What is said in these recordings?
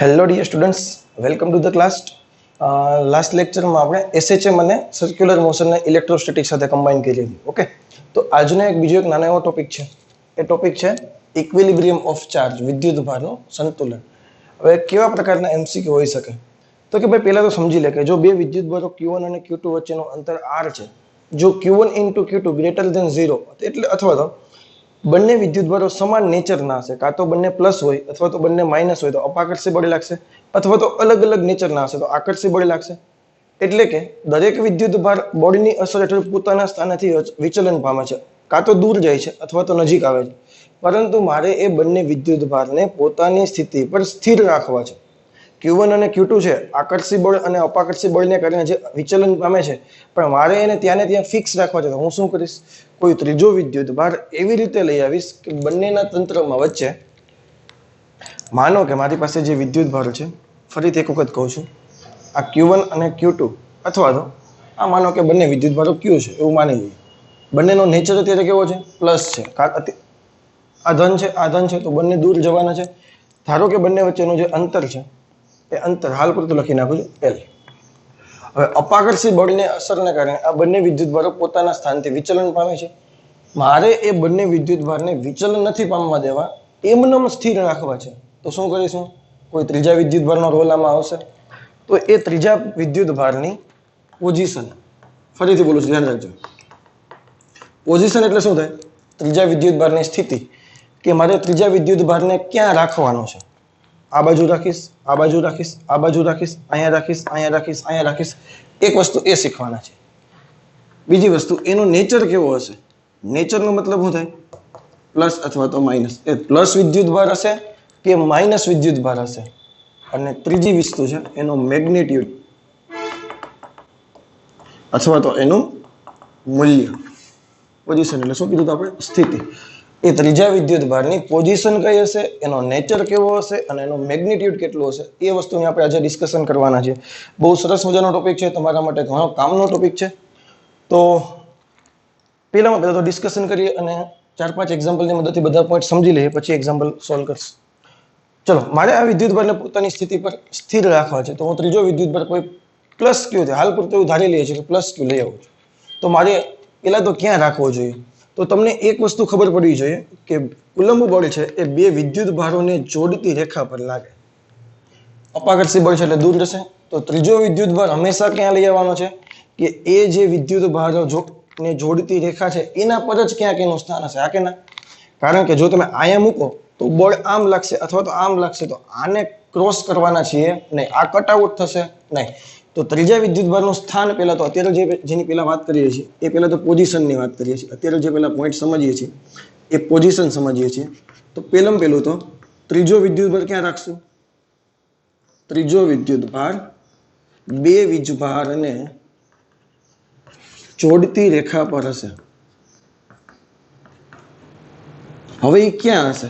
Hello dear students, welcome to the class. Last લેક્ચરમાં આપણે SHM અને સર્ક્યુલર મોશનને ઇલેક્ટ્રોસ્ટેટિક સાથે કમ્બાઈન કરી હતી. ઓકે, તો આજનો બીજો એક નાનો એવો ટોપિક છે. એ ટોપિક છે ઇક્વિલિબ્રિયમ ઓફ ચાર્જ, વિદ્યુત ભારનું સંતુલન. હવે કેવા પ્રકારના એમસીક્યુ હોઈ શકે? તો કે ભાઈ પહેલા તો સમજી લે કે જો બે વિદ્યુત ભારો Q1 અને Q2 વચ્ચેનો અંતર R છે, જો Q1 into Q2 greater than 0 એટલે અથવા તો બંને વિદ્યુતભારો સમાન નેચરના હશે, કાં તો બંને પ્લસ હોય અથવા તો બંને માઇનસ હોય તો અપાકર્ષી બળ લાગશે, અથવા તો અલગ અલગ નેચરના હશે તો આકર્ષી બળ લાગશે. એટલે કે દરેક વિદ્યુતભાર બળની અસર હેઠળ પોતાના સ્થાનેથી વિચલન પામે છે, કાં તો દૂર જાય છે અથવા તો નજીક આવે છે. પરંતુ મારે એ બંને વિદ્યુતભારને પોતાની સ્થિતિ પર સ્થિર રાખવા છે. Q1 અને Q2 છે આકર્ષી બળ અને અપાકર્ષી બળને કારણે જે વિચલન પામે છે, પણ મારે એને ત્યાં ફિક્સ રાખવા છે. તો હું શું કરીશ? કોઈ ત્રીજો વિદ્યુતભાર એવી રીતે લઈ આવીશ કે બંનેના તંત્રમાં વચ્ચે, માનો કે મારી પાસે જે વિદ્યુતભાર છે, ફરીથી એક વખત કહું છું, આ Q1 અને Q2, અથવા તો આ માનો કે બંને વિદ્યુતભારો Q છે એવું માની લઈએ. બંનેનો નેચર અત્યારે કેવો છે? પ્લસ છે. આ ધન છે, આ ધન છે, તો બંને દૂર જવાના છે. ધારો કે બંને વચ્ચેનું જે અંતર છે એ અંતર હાલ પૂરતું લખી નાખું છું L. હવે અપાકર્ષી બળને અસરને કારણે આ બંને વિદ્યુતભારો પોતાના સ્થાનથી વિચલન પામે છે. મારે એ બંને વિદ્યુતભારને વિચલન નથી પામવા દેવા, એમનેમ સ્થિર રાખવા છે. તો શું કરીશું? કોઈ ત્રીજા વિદ્યુતભારનો રોલ આમાં આવશે. તો એ ત્રીજા વિદ્યુતભારની પોઝિશન, ફરીથી બોલું છું, ધ્યાન રાખજો. પોઝિશન એટલે શું થાય? ત્રીજા વિદ્યુતભારની સ્થિતિ, કે મારે ત્રીજા વિદ્યુતભારને ક્યાં રાખવાનો છે. આ બાજુ રાખીશ, આ બાજુ રાખીશ, આ બાજુ રાખીશ, અહીંયા રાખીશ, અહીંયા રાખીશ, અહીંયા રાખીશ. એક વસ્તુ એ શીખવાના છે. બીજી વસ્તુ, એનો નેચર કેવો હશે? નેચરનો મતલબ શું થાય? પ્લસ અથવા તો માઇનસ. એ પ્લસ વિદ્યુતભાર હશે કે માઇનસ વિદ્યુતભાર હશે. અને ત્રીજી વસ્તુ છે એનો મેગ્નિટ્યુડ અથવા તો એનું મૂલ્ય. પોઝિશન એટલે શું કીધું આપણે? સ્થિતિ. એ ત્રીજા વિદ્યુતભારની પોઝિશન કઈ હશે, એનો નેચર કેવો હશે અને એનો મેગ્નિટ્યુડ કેટલો હશે, એ વસ્તુની આપણે આજે ડિસ્કશન કરવાના છે. બહુ સરસ મજાનો ટોપિક છે, તમારા માટે ઘણો કામનો ટોપિક છે. તો પહેલામાં પહેલા તો ડિસ્કશન કરીએ અને 4-5 એક્ઝામ્પલની મદદથી બધા પોઈન્ટ સમજી લઈએ, પછી એક્ઝામ્પલ સોલ્વ કરશું. ચલો, મારે આ વિદ્યુતભારને પોતાની સ્થિતિ પર સ્થિર રાખવા છે. તો હું ત્રીજો વિદ્યુતભાર કોઈ પ્લસ Q છે, હાલ પૂરતું એવું ધારી લઈએ છીએ કે પ્લસ Q લઈ આવું છું. તો મારે પેલા તો ક્યાં રાખવો જોઈએ? તો તમને એક વસ્તુ ખબર પડવી જોઈએ કે કુલંબ બળ છે એ બે વિદ્યુતભારોને જોડતી રેખા પર લાગે. અપાકર્ષી બળ છે એટલે દૂર જશે. તો ત્રીજો વિદ્યુતભાર હંમેશા ક્યાં લઈ આવવાનો છે? કે એ જે વિદ્યુતભારો ને જોડતી રેખા છે એના પર જ ક્યાંક એનું સ્થાન હશે. આ કે ના? કારણ કે જો તમે અહીંયા મૂકો તો બળ આમ લાગશે અથવા તો આમ લાગશે, તો આને ક્રોસ કરવાના છીએ નહીં, આ કટ આઉટ થશે નહીં. તો ત્રીજા વિદ્યુતભારનું સ્થાન પહેલા તો અત્યારે જેની પહેલા વાત કરીએ છીએ એ પહેલા તો પોઝિશનની વાત કરીએ છીએ. અત્યારે જે પહેલા પોઈન્ટ સમજીએ છીએ એ પોઝિશન સમજીએ છીએ. તો પહેલું તો ત્રીજો વિદ્યુતભાર ક્યાં રાખશું? ત્રીજો વિદ્યુતભાર બે વીજભારને જોડતી રેખા પર હશે. હવે એ ક્યાં હશે?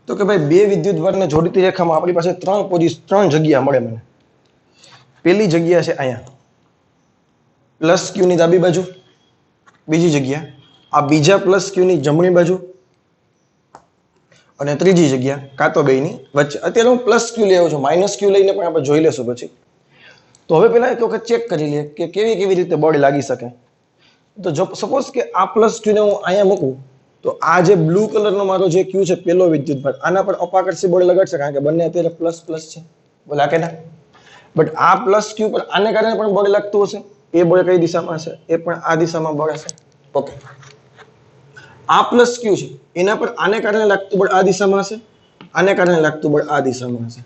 તો કે ભાઈ બે વિદ્યુતભારને જોડતી રેખામાં આપણી પાસે ત્રણ જગ્યા મળે મને. પહેલી જગ્યા છે અહીંયા પ્લસ Q ની ડાબી બાજુ, બીજી જગ્યા આ બીજા પ્લસ Q ની જમણી બાજુ, અને ત્રીજી જગ્યા કાં તો બેની વચ્ચે. અત્યારે હું પ્લસ Q લઈ આવું છું, માઇનસ Q લઈને પણ આપણે જોઈ લેશું પછી. તો હવે પહેલા એક વખત ચેક કરી લઈએ કે કેવી રીતે બળ લાગી શકે. તો જો સપોઝ કે આ પ્લસ Q ને હું અહીંયા મૂકું તો આ જે બ્લુ કલરનો મારો જે Q છે પેલો વિદ્યુતભાર, આના પર અપાકર્ષી બળ લગાડશે કારણ કે બંને અત્યારે પ્લસ પ્લસ છે. બોલા કે ના? બટ આ પ્લસ Q પર આને કારણે પણ બળ લાગતું હશે. એ બળ કઈ દિશામાં હશે? એ પણ આ દિશામાં બળ હશે. ઓકે, આ પ્લસ Q છે એના પર આને કારણે લાગતું બળ આ દિશામાં હશે, આને કારણે લાગતું બળ આ દિશામાં હશે.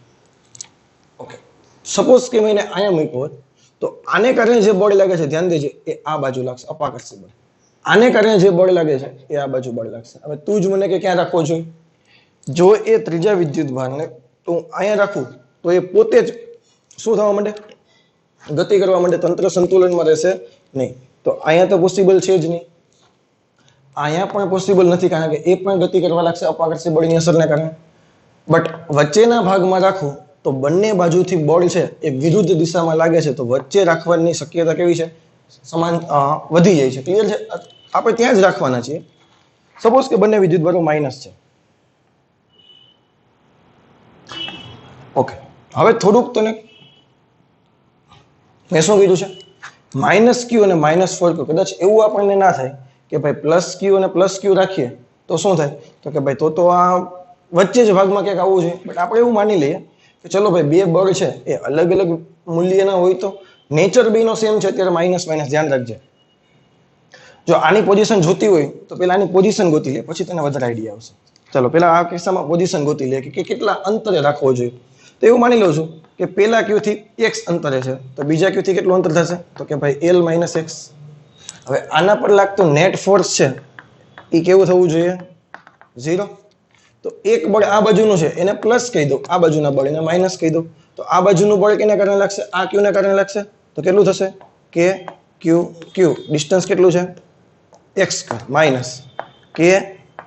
ઓકે, સપોઝ કે મેં અહીંયા મૂક્યું હોત તો આને કારણે જે બળ લાગે છે, ધ્યાન દેજે, એ આ બાજુ લાગશે, અપાકર્ષી બળ. આને કારણે જે બળ લાગે છે એ આ બાજુ બળ લાગશે. હવે તું જ મને કે ક્યાં રાખવો જોઈએ? જો એ ત્રીજા વિદ્યુતભારને તો હું અહીંયા રાખું તો એ પોતે જ શું થવા માંડે? ગતિ કરવા માંડે, તંત્ર સંતુલનમાં રહેશે નહીં. તો અહીંયા તો પોસિબલ છે જ નહીં, અહીંયા પણ પોસિબલ નથી કારણ કે એ પણ ગતિ કરવા લાગશે અપાકર્ષી બળની અસરને કારણે. બટ વચ્ચેના ભાગમાં રાખું તો બંને બાજુથી બળ છે એ વિરુદ્ધ દિશામાં લાગે છે, તો વચ્ચે રાખવાની શક્યતા કેવી છે? સમાન વધી જાય છે. ક્લિયર છે? આપણે ત્યાં જ રાખવાના છીએ. સપોઝ કે બંને વિદ્યુતભારો માઇનસ છે. ઓકે, હવે થોડુંક તને મેં શું કીધું છે -q અને -4q કદાચ એવું આપણને ના થાય કે ભાઈ +q અને +q રાખીએ તો શું થાય તો કે ભાઈ તો આ વચ્ચે જ ભાગમાં ક્યાંક આવવું જોઈએ બટ આપણે એવું માની લઈએ કે ચલો ભાઈ બે બળ છે એ અલગ અલગ મૂલ્યના હોય તો નેચર બેનો સેમ છે ત્યારે માઇનસ ધ્યાન રાખજે જો આની પોઝિશન જોતી હોય તો પહેલા આની પોઝિશન ગોતી લે પછી તને વધારે આઈડિયા આવશે ચલો પહેલા આ કિસ્સામાં પોઝિશન ગોતી લે કે કેટલા અંતરે રાખવો જોઈએ તો એવું માની લઉં છું કે પહેલા ક્યુ થી x અંતરે છે તો બીજા ક્યુ થી કેટલું અંતર થશે તો કે ભાઈ l - x હવે આના પર લાગતો નેટ ફોર્સ છે એ કેવું થવું જોઈએ 0 તો એક બળ આ બાજુનું છે એને પ્લસ કહી દો આ બાજુના બળ એને માઇનસ કહી દો તો આ બાજુનું બળ કેને કારણે લાગશે આ ક્યુ ને કારણે લાગશે તો કેટલું થશે કે ક્યુ ક્યુ ડિસ્ટન્સ કેટલું છે x માઇનસ કે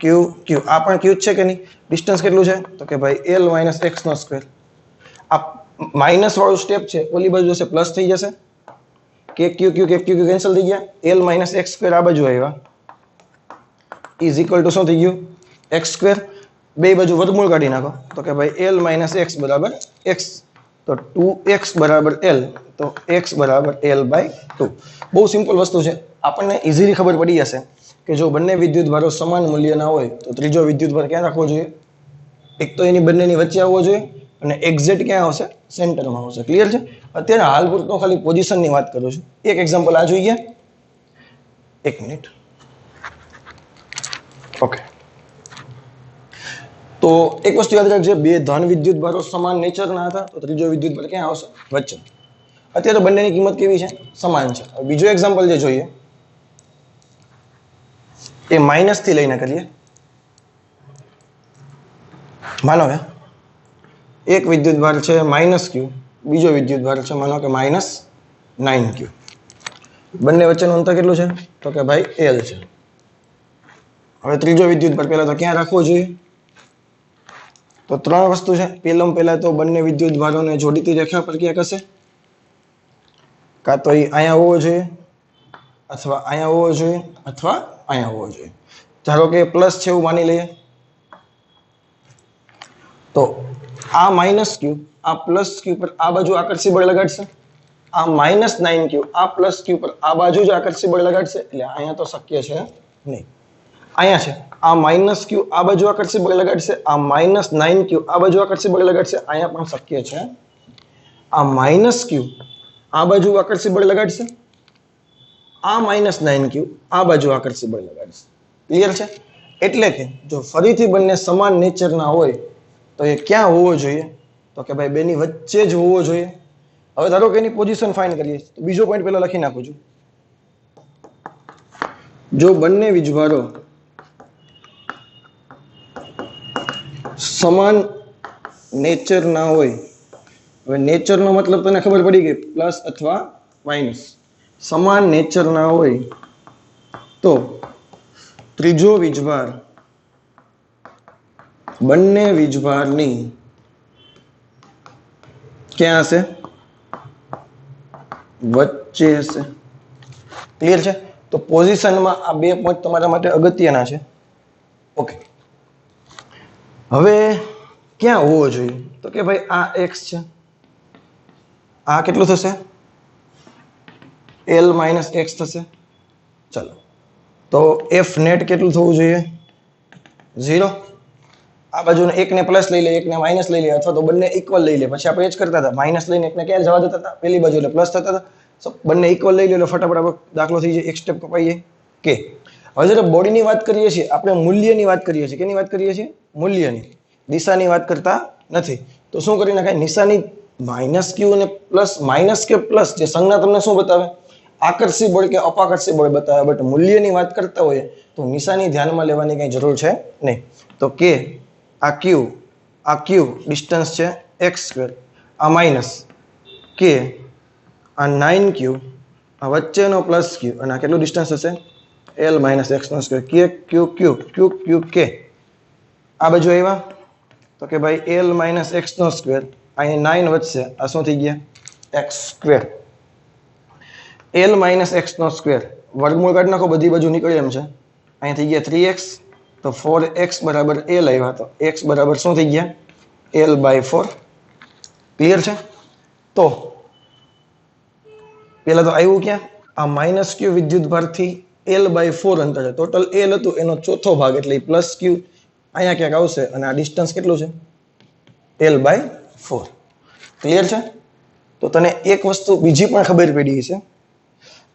ક્યુ ક્યુ આ પણ ક્યુ છે કે નહીં ડિસ્ટન્સ કેટલું છે તો કે ભાઈ l - x નો સ્ક્વેર આ માઇનસ વાળું સ્ટેપ છે ઓલી બાજુ જશે પ્લસ થઈ જશે કે ક્યુ ક્યુ કેન્સલ થઈ ગયા l - x સ્ક્વેર આ બાજુ આવ્યા ઇઝ ઇક્વલ ટુ શું થઈ ગયું x સ્ક્વેર બે બાજુ વર્ગમૂળ કાઢી નાખો તો કે ભાઈ l - x બરાબર x તો 2x બરાબર l તો x બરાબર l/2 બહુ સિમ્પલ વસ્તુ છે આપણને ઇઝીલી ખબર પડી જશે કે જો બંને વિદ્યુતભારો સમાન મૂલ્યના હોય તો ત્રીજો વિદ્યુતભાર ક્યાં રાખવો જોઈએ એક તો એની બંનેની વચ્ચે આવવો જોઈએ અને એક્ઝેક્ટ ક્યાં આવશે સેન્ટરમાં આવશે ક્લિયર છે અત્યારે હાલ પૂરતો ખાલી પોઝિશનની વાત કરું છું એક એક્ઝામ્પલ આ જોઈએ એક મિનિટ ઓકે તો એક વસ્તુ યાદ રાખજે બે ધન વિદ્યુતભારો સમાન નેચરના હતા તો ત્રીજો વિદ્યુતભાર ક્યાં આવશે વચ્ચે અત્યારે બંનેની કિંમત કેવી છે સમાન છે બીજો એક્ઝામ્પલ જે જોઈએ એ માઇનસ થી લઈને કરીએ માનો કે એક વિદ્યુતભાર છે -q બીજો વિદ્યુતભાર છે માનો કે -9q બંને વચ્ચેનું અંતર કેટલું છે તો કે ભાઈ l છે હવે ત્રીજો વિદ્યુતભાર પહેલા તો ક્યાં રાખવો જોઈએ તો ત્રણ વસ્તુ છે પહેલા તો બંને વિદ્યુતભારોને જોડીતી રેખા પર ક્યાંક હશે કાં તો અહીંયા હોવો જોઈએ અથવા અહીંયા હોવો જોઈએ અથવા અહીંયા હોવો જોઈએ ધારો કે પ્લસ છે એવું માની લઈએ તો આ -q આ +q પર આ બાજુ આકર્ષી બળ લગાડશે આ -9q આ +q પર આ બાજુ જ આકર્ષી બળ લગાડશે એટલે અહીંયા તો શક્ય છે નહીં અહીંયા છે આ -q આ બાજુ આકર્ષી બળ લગાડશે આ -9q આ બાજુ આકર્ષી બળ લગાડશે અહીંયા પણ શક્ય છે આ -q આ બાજુ આકર્ષી બળ લગાડશે આ -9q આ બાજુ આકર્ષી બળ લગાડશે ક્લિયર છે એટલે કે જો ફરીથી બંને સમાન નેચરના હોય તો એ ક્યાં હોવો જોઈએ તો કે ભાઈ બેની વચ્ચે જ હોવો જોઈએ હવે ધારો કે એની પોઝિશન ફાઇન્ડ કરીએ તો બીજો પોઈન્ટ પહેલા લખી નાખું છું જો બંને વીજભારો સમાન નેચરના હોય હવે નેચરનો મતલબ તને ખબર પડી ગઈ પ્લસ અથવા માઇનસ સમાન નેચરના હોય તો ત્રીજો વીજભાર બંને વીજભારની ક્યાં હશે વચ્ચે હશે ક્લિયર છે તો પોઝિશનમાં આ બે પોઈન્ટ તમારા માટે અગત્યના છે ઓકે હવે ક્યાં હોવો જોઈએ તો કે ભાઈ આ x છે આ કેટલું થશે l - x થશે ચલો તો f નેટ કેટલું થવું જોઈએ 0 આ બાજુને એકને પ્લસ લઈ લે એકને માઇનસ લઈ લે અથવા તો બંને ઇક્વલ લઈ લે પછી આપણે એ જ કરતા હતા માઇનસ લઈને એકને ક્યાં જવા દેતા હતા પેલી બાજુ એટલે પ્લસ થતા હતા બંને ઇક્વલ લઈ લે એટલે ફટાફટ દાખલો થઈ જાય એક સ્ટેપ કપાઈ જાય કે હવે જ્યારે બોડીની વાત કરીએ છીએ આપણે મૂલ્યની વાત કરીએ છીએ કેની વાત કરીએ છીએ મૂલ્યની દિશાની વાત કરતા નથી તો શું કરી નાખાય નિશાની -q અને પ્લસ માઇનસ કે પ્લસ જે સંજ્ઞા તમને શું બતાવે આકર્ષી બળ કે અપાકર્ષી બળ બતાવે બટ મૂલ્યની વાત કરતા હોઈએ તો નિશાની ધ્યાનમાં લેવાની કઈ જરૂર છે નહીં તો કે આ q ડિસ્ટન્સ છે x² આ માઇનસ કે આ 9q આ વચ્ચેનો +q અને આ કેટલું ડિસ્ટન્સ હશે l - x² કે q k આ બાજુ આવ્યા તો કે ભાઈ l - x² અહીં 9 વધશે આ શું થઈ ગયા x². l - x² વર્ગમૂળ કાઢી નાખો બધી બાજુ નીકળે એમ છે અહીં થઈ ગયા 3x તો 4x બરાબર l આવ્યા તો x બરાબર શું થઈ ગયા l/4 ક્લિયર છે? તો પેલા તો આવ્યું ક્યાં? આ માઇનસ ક્યુ વિદ્યુત ભારથી L/4 અંતરે ટોટલ L હતું એનો ચોથો ભાગ એટલે પ્લસ ક્યુ અહીંયા ક્યાંક આવશે અને આ ડિસ્ટન્સ કેટલું છે? L/4. ક્લિયર છે? તો તને એક વસ્તુ બીજી પણ ખબર પડી છે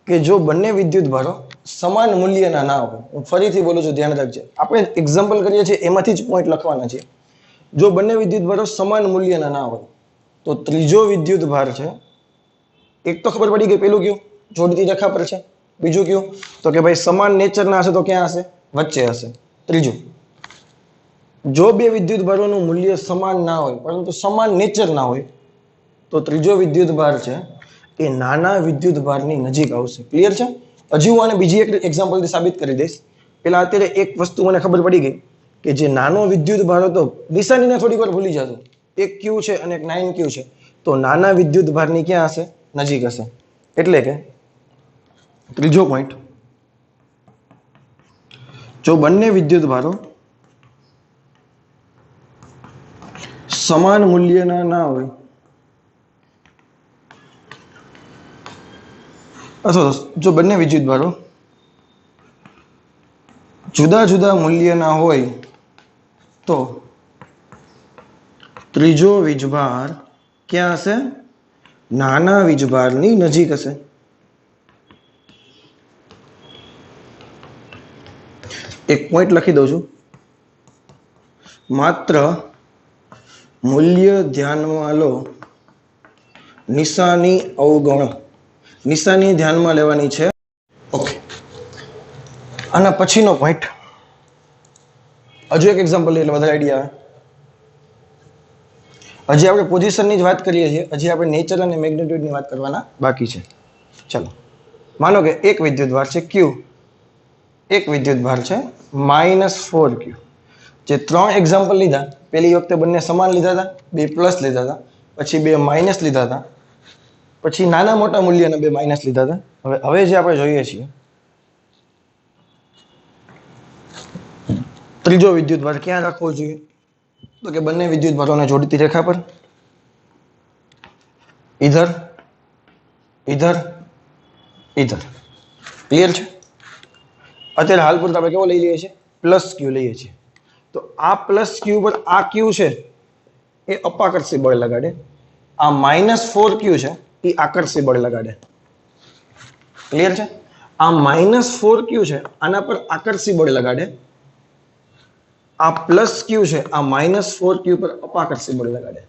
કે જો બંને વિદ્યુત ભારો સમાન મૂલ્યના ના હોય, હું ફરીથી બોલું છું, ધ્યાન રાખજે, આપણે એક્ઝામ્પલ કરીએ છીએ એમાંથી જ પોઈન્ટ લખવાના છે. જો બંને વિદ્યુત ભારો સમાન મૂલ્યના ના હોય તો ત્રીજો વિદ્યુત ભાર છે, એક તો ખબર પડી ગઈ, પેલું કયું જોડતી રેખા પર છે, બીજું કયું તો કે ભાઈ સમાન નેચરના હશે તો ક્યાં હશે? વચ્ચે હશે. ત્રીજું, જો બે વિદ્યુત ભારોનું મૂલ્ય સમાન ના હોય પરંતુ સમાન નેચર ના હોય તો ત્રીજો વિદ્યુત ભાર છે એ નાના વિદ્યુત ભારની નજીક આવશે. ક્લિયર છે? હજી હું આને બીજી એક એક્ઝામ્પલથી સાબિત કરી દઈશ. પેલા અત્યારે એક વસ્તુ મને ખબર પડી ગઈ કે જે નાનો વિદ્યુત ભાર હતો, નિશાનીને થોડી વાર ભૂલી જજો, એક ક્યુ છે અને એક 9Q છે, તો નાના વિદ્યુત ભારની ક્યાં હશે? નજીક હશે. એટલે કે ત્રીજો પોઈન્ટ, જો બંને વિદ્યુત ભારો સમાન મૂલ્યના ના હોય અથવા જો બંને વિદ્યુત ભારો જુદા જુદા મૂલ્યના હોય તો ત્રીજો વીજભાર ક્યાં હશે? નાના વીજભારની નજીક હશે. એક પોઈન્ટ લખી દઉં છું, માત્ર મૂલ્ય ધ્યાનમાં લો, નિશાની અવગણો. નિશાની ધ્યાનમાં લેવાની છે. ઓકે, આના પછીનો પોઈન્ટ, હજુ એક એક્ઝામ્પલ એટલે વધારે આઈડિયા આવે. હજી આપણે પોઝિશનની જ વાત કરીએ છીએ, હજી આપણે નેચર અને મેગ્નિટ્યુડની વાત કરવાના બાકી છે. ચલો, માનો કે એક વિદ્યુત ભાર છે Q, એક વિદ્યુત ભાર છે -4Q. જે ત્રણ એક્ઝામ્પલ લીધા, પેલી વખતે બંને સમાન લીધા હતા, બે પ્લસ લીધા હતા, પછી બે માઇનસ લીધા હતા, પછી નાના મોટા મૂલ્યના બે માઇનસ લીધા હતા. હવે જે આપણે જોઈએ છીએ ત્રીજો વિદ્યુત ભાર ક્યાં રાખવો જોઈએ? તો કે બંને વિદ્યુત ભારોને જોડતી રેખા પર, ઇધર ઇધર ઇધર. ક્લિયર છે? અત્યારે હાલ પૂરતા આપણે કેવો લઈ લઈએ છીએ? પ્લસ ક્યુ લઈએ છીએ. તો આ પ્લસ ક્યુ પર આ ક્યુ છે એ અપાકર્ષી બળ લગાડે, આ -4Q છે એ આકર્ષી બળ લગાડે. ક્લિયર છે? આ -4Q છે આના પર આકર્ષી બળ લગાડે, આ પ્લસ ક્યુ છે આ -4Q પર અપાકર્ષી બળ લગાડે.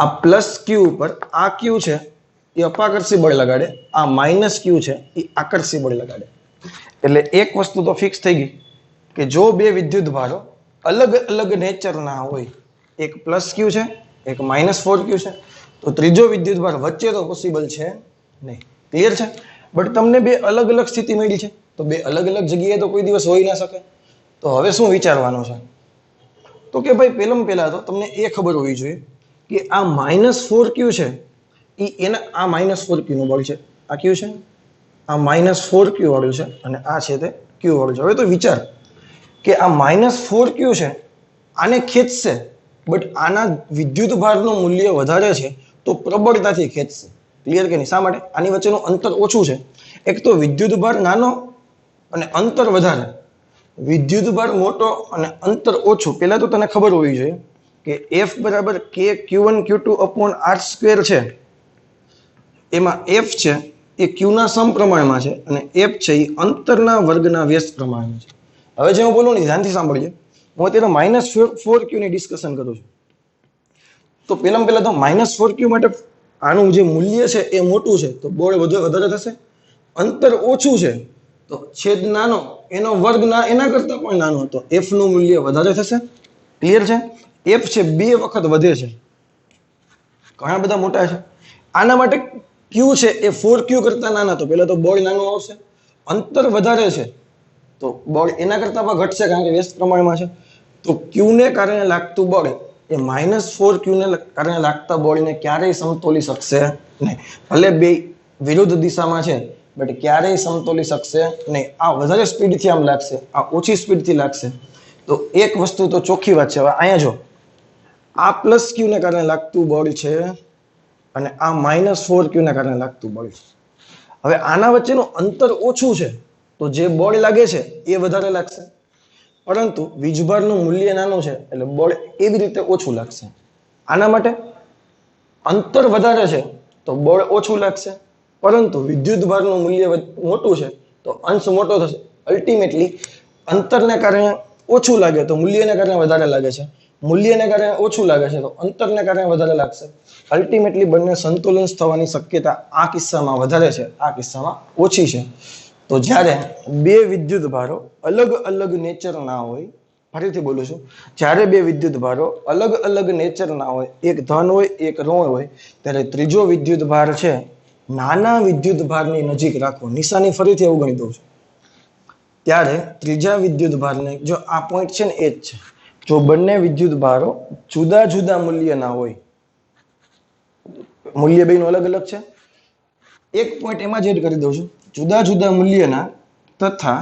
આ પ્લસ ક્યુ પર આ ક્યુ છે એ અપાકર્ષી બળ લગાડે, આ -Q છે એ આકર્ષી બળ લગાડે. એટલે એક વસ્તુ તો ફિક્સ થઈ ગઈ કે જો બે વિદ્યુત ભારો અલગ અલગ નેચરના હોય, એક પ્લસ ક્યુ છે એક -4Q છે, તો ત્રીજો વિદ્યુત ભાર વચ્ચે તો પોસિબલ છે નહીં. ક્લિયર છે? બટ તમને બે અલગ અલગ સ્થિતિ મળી છે, તો બે અલગ અલગ જગ્યાએ તો કોઈ દિવસ હોઈ ના શકે. તો હવે શું વિચારવાનું છે? તો કે ભાઈ પહેલા તો તમને એ ખબર હોવી જોઈએ કે આ -4Q છે એ એના આ -4Q નું બળ છે, આ ક્યુ છે, આ -4Q વાળું છે અને આ છે તે Q વાળું છે. હવે તો વિચાર કે આ -4Q છે આને ખેંચશે, બટ આના વિદ્યુત ભારનું મૂલ્ય વધારે છે તો પ્રબળતાથી ખેંચશે. ક્લિયર કે નહીં? શા માટે? આની વચ્ચેનું અંતર ઓછું છે. એક તો વિદ્યુત ભાર નાનો અને અંતર વધારે, વિદ્યુત ભાર મોટો અને અંતર ઓછું. પહેલા તો તને ખબર હોવી જોઈએ કે F બરાબર K Q1 Q2/R² છે. એમાં F છે એ Q ના સમપ્રમાણમાં છે અને F છે એ અંતરના વર્ગના વ્યસ્ત પ્રમાણમાં છે. હવે જે હું બોલું ને ધ્યાનથી સાંભળજે, હું અત્યારે -4Q ની ડિસ્કશન કરું છું. તો પહેલા તો -4Q માટે આનું જે મૂલ્ય છે એ મોટું છે તો બળ વધારે થશે, અંતર ઓછું છે તો છેદ નાનો એનો વર્ગ એના કરતા પણ નાનો, તો F નું મૂલ્ય વધારે થશે. ક્લિયર છે? F છે 2 વખત વધે છે, ઘણા બધા મોટા છે. આના માટે Q છે એ 4Q કરતા નાના, તો પહેલા તો બળ નાનું આવશે. અંતર વધારે છે તો બળ એના કરતા પણ ઘટશે કારણ કે વ્યસ્ત પ્રમાણમાં છે. તો Q ને કારણે લાગતું બળ એ -4Q ને કારણે લાગતા બળને ક્યારેય સમતોલી શકશે નહીં. ભલે બે વિરુદ્ધ દિશામાં છે બટ ક્યારેય સમતોલી શકશે નહીં. આ વધારે સ્પીડથી આમ લાગશે, આ ઓછી સ્પીડથી લાગશે. તો એક વસ્તુ તો ચોખ્ખી વાત છે. હવે અહીંયા જો આ પ્લસ ક્યુ ને કારણે લાગતું બળ છે અને આ -4q ને કારણે લાગતું બળ છે. હવે આના વચ્ચેનું અંતર ઓછું છે તો જે બળ લાગે છે એ વધારે લાગશે, પરંતુ વીજભારનું મૂલ્ય નાનું છે એટલે બળ એવી રીતે ઓછું લાગશે. આના માટે અંતર વધારે છે તો બળ ઓછું લાગશે, પરંતુ વિદ્યુતભારનું મૂલ્ય મોટું છે તો અંશ મોટો થશે. અલ્ટિમેટલી અંતરને કારણે ઓછું લાગે તો મૂલ્યને કારણે વધારે લાગે છે, મૂલ્યને કારણે ઓછું લાગે છે તો અંતરને કારણે વધારે લાગશે. અલ્ટિમેટલી બંને સંતુલન થવાની શક્યતા આ કિસ્સામાં વધારે છે, આ કિસ્સામાં ઓછી છે. તો જ્યારે બે વિદ્યુતભારો અલગ અલગ નેચરના હોય, ફરીથી બોલું છું, જ્યારે બે વિદ્યુતભારો અલગ અલગ નેચરના હોય, એક ધન હોય એક ઋણ હોય, ત્યારે ત્રીજો વિદ્યુતભાર છે નાના વિદ્યુતભારની નજીક રાખો. નિશાની ફરીથી એવું ગણી દઉં છું. ત્યારે ત્રીજા વિદ્યુતભારને, જો આ પોઈન્ટ છે ને એ જ છે, જો બંને વિદ્યુતભારો જુદા જુદા મૂલ્યના હોય, મૂલ્ય બેનું અલગ અલગ છે, એક પોઈન્ટ એમાં જ એડ કરી દઉં છું, જુદા જુદા મૂલ્યના તથા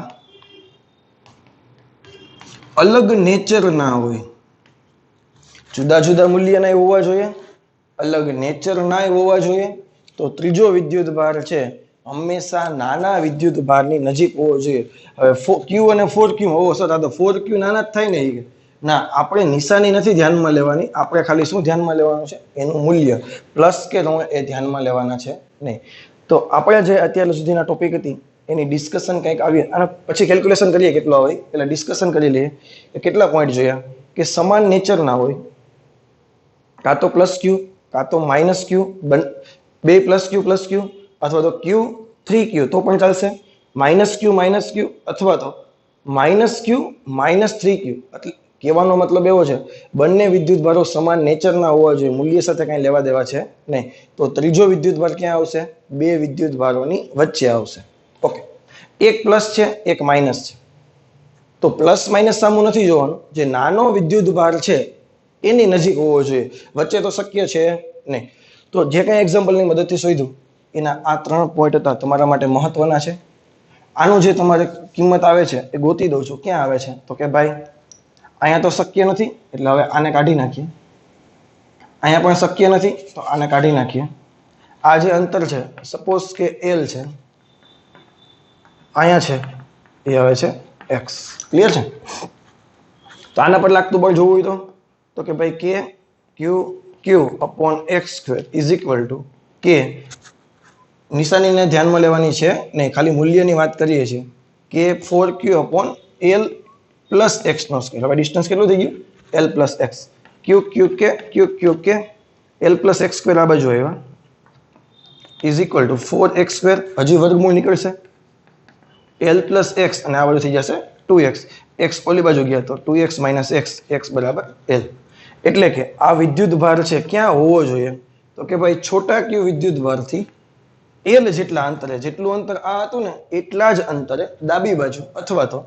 અલગ નેચરના હોય. જુદા જુદા મૂલ્યના હોવા જોઈએ, અલગ નેચરના હોવા જોઈએ, તો ત્રીજો વિદ્યુતભાર છે હંમેશા નાના વિદ્યુતભારની નજીક હોવો જોઈએ. હવે Q અને 4Q હોવો સર, આ તો 4Q નાના જ થાય ને? ના, આપણે નિશાની નથી ધ્યાનમાં લેવાની, આપણે ખાલી શું ધ્યાનમાં લેવાનું છે? એનું મૂલ્ય, પ્લસ કે ઋણ એ ધ્યાનમાં લેવાના છે નહીં. તો આપણે જે અત્યાર સુધીના ટોપિક હતી એની ડિસ્કશન કંઈક આવી, અને પછી કેલ્ક્યુલેશન કરીએ કેટલો આવે, એટલે ડિસ્કશન કરી લઈએ કે કેટલા પોઈન્ટ જોયા કે સમાન નેચરના હોય, કાં તો પ્લસ ક્યુ કાં તો માઇનસ ક્યુ, બે પ્લસ ક્યુ અથવા તો ક્યુ 3Q તો પણ ચાલશે, માઇનસ ક્યુ અથવા તો -Q -3Q. એટલે કહેવાનો મતલબ એવો છે બંને વિદ્યુતભારો સમાન નેચરના હોવા જોઈએ, મૂલ્ય સાથે કંઈ લેવા દેવા છે નહીં. તો ત્રીજો વિદ્યુતભાર ક્યાં આવશે? બે વિદ્યુતભારોની વચ્ચે આવશે. ઓકે, એક પ્લસ છે એક માઇનસ છે, તો પ્લસ માઇનસ સામું નથી જોવાનું, જે નાનો વિદ્યુતભાર છે એની નજીક હોવો જોઈએ, વચ્ચે તો શક્ય છે નહીં. તો જે કંઈ એક્ઝામ્પલની મદદથી શોધ્યું એના આ 3 પોઈન્ટ હતા તમારા માટે મહત્વના છે. આનું જે તમારે કિંમત આવે છે એ ગોતી દઉં છું. ક્યાં આવે છે? તો કે ભાઈ અહીંયા તો શક્ય નથી એટલે હવે આને કાઢી નાખીએ, અહીંયા પણ શક્ય નથી તો આને કાઢી નાખીએ. આ જે અંતર છે સપોઝ કે L છે, અહીંયા છે એ આવે છે x. ક્લિયર છે? તો આના પર લાગતું બળ જોવું હોય તો કે ભાઈ k q upon x² is equal to k. નિશાનીને ધ્યાનમાં લેવાની છે નહીં, ખાલી મૂલ્યની વાત કરીએ છીએ. k 4q upon l plus x². હવે ડિસ્ટન્સ કેટલું થઈ ગયું? l plus x. q k l plus x² આ બાજુ આવ્યા is equal to 4x². હજી વર્ગમૂળ નીકળશે, l plus x અને આ બાજુ થઈ જશે 2x. x ઓલી બાજુ ગયા તો 2x minus x, x બરાબર l. એટલે કે આ વિદ્યુતભાર છે ક્યાં હોવો જોઈએ? તો કે ભાઈ છોટા q વિદ્યુતભારથી l જેટલા અંતરે, જેટલું અંતર આ હતું ને એટલા જ અંતરે ડાબી બાજુ, અથવા તો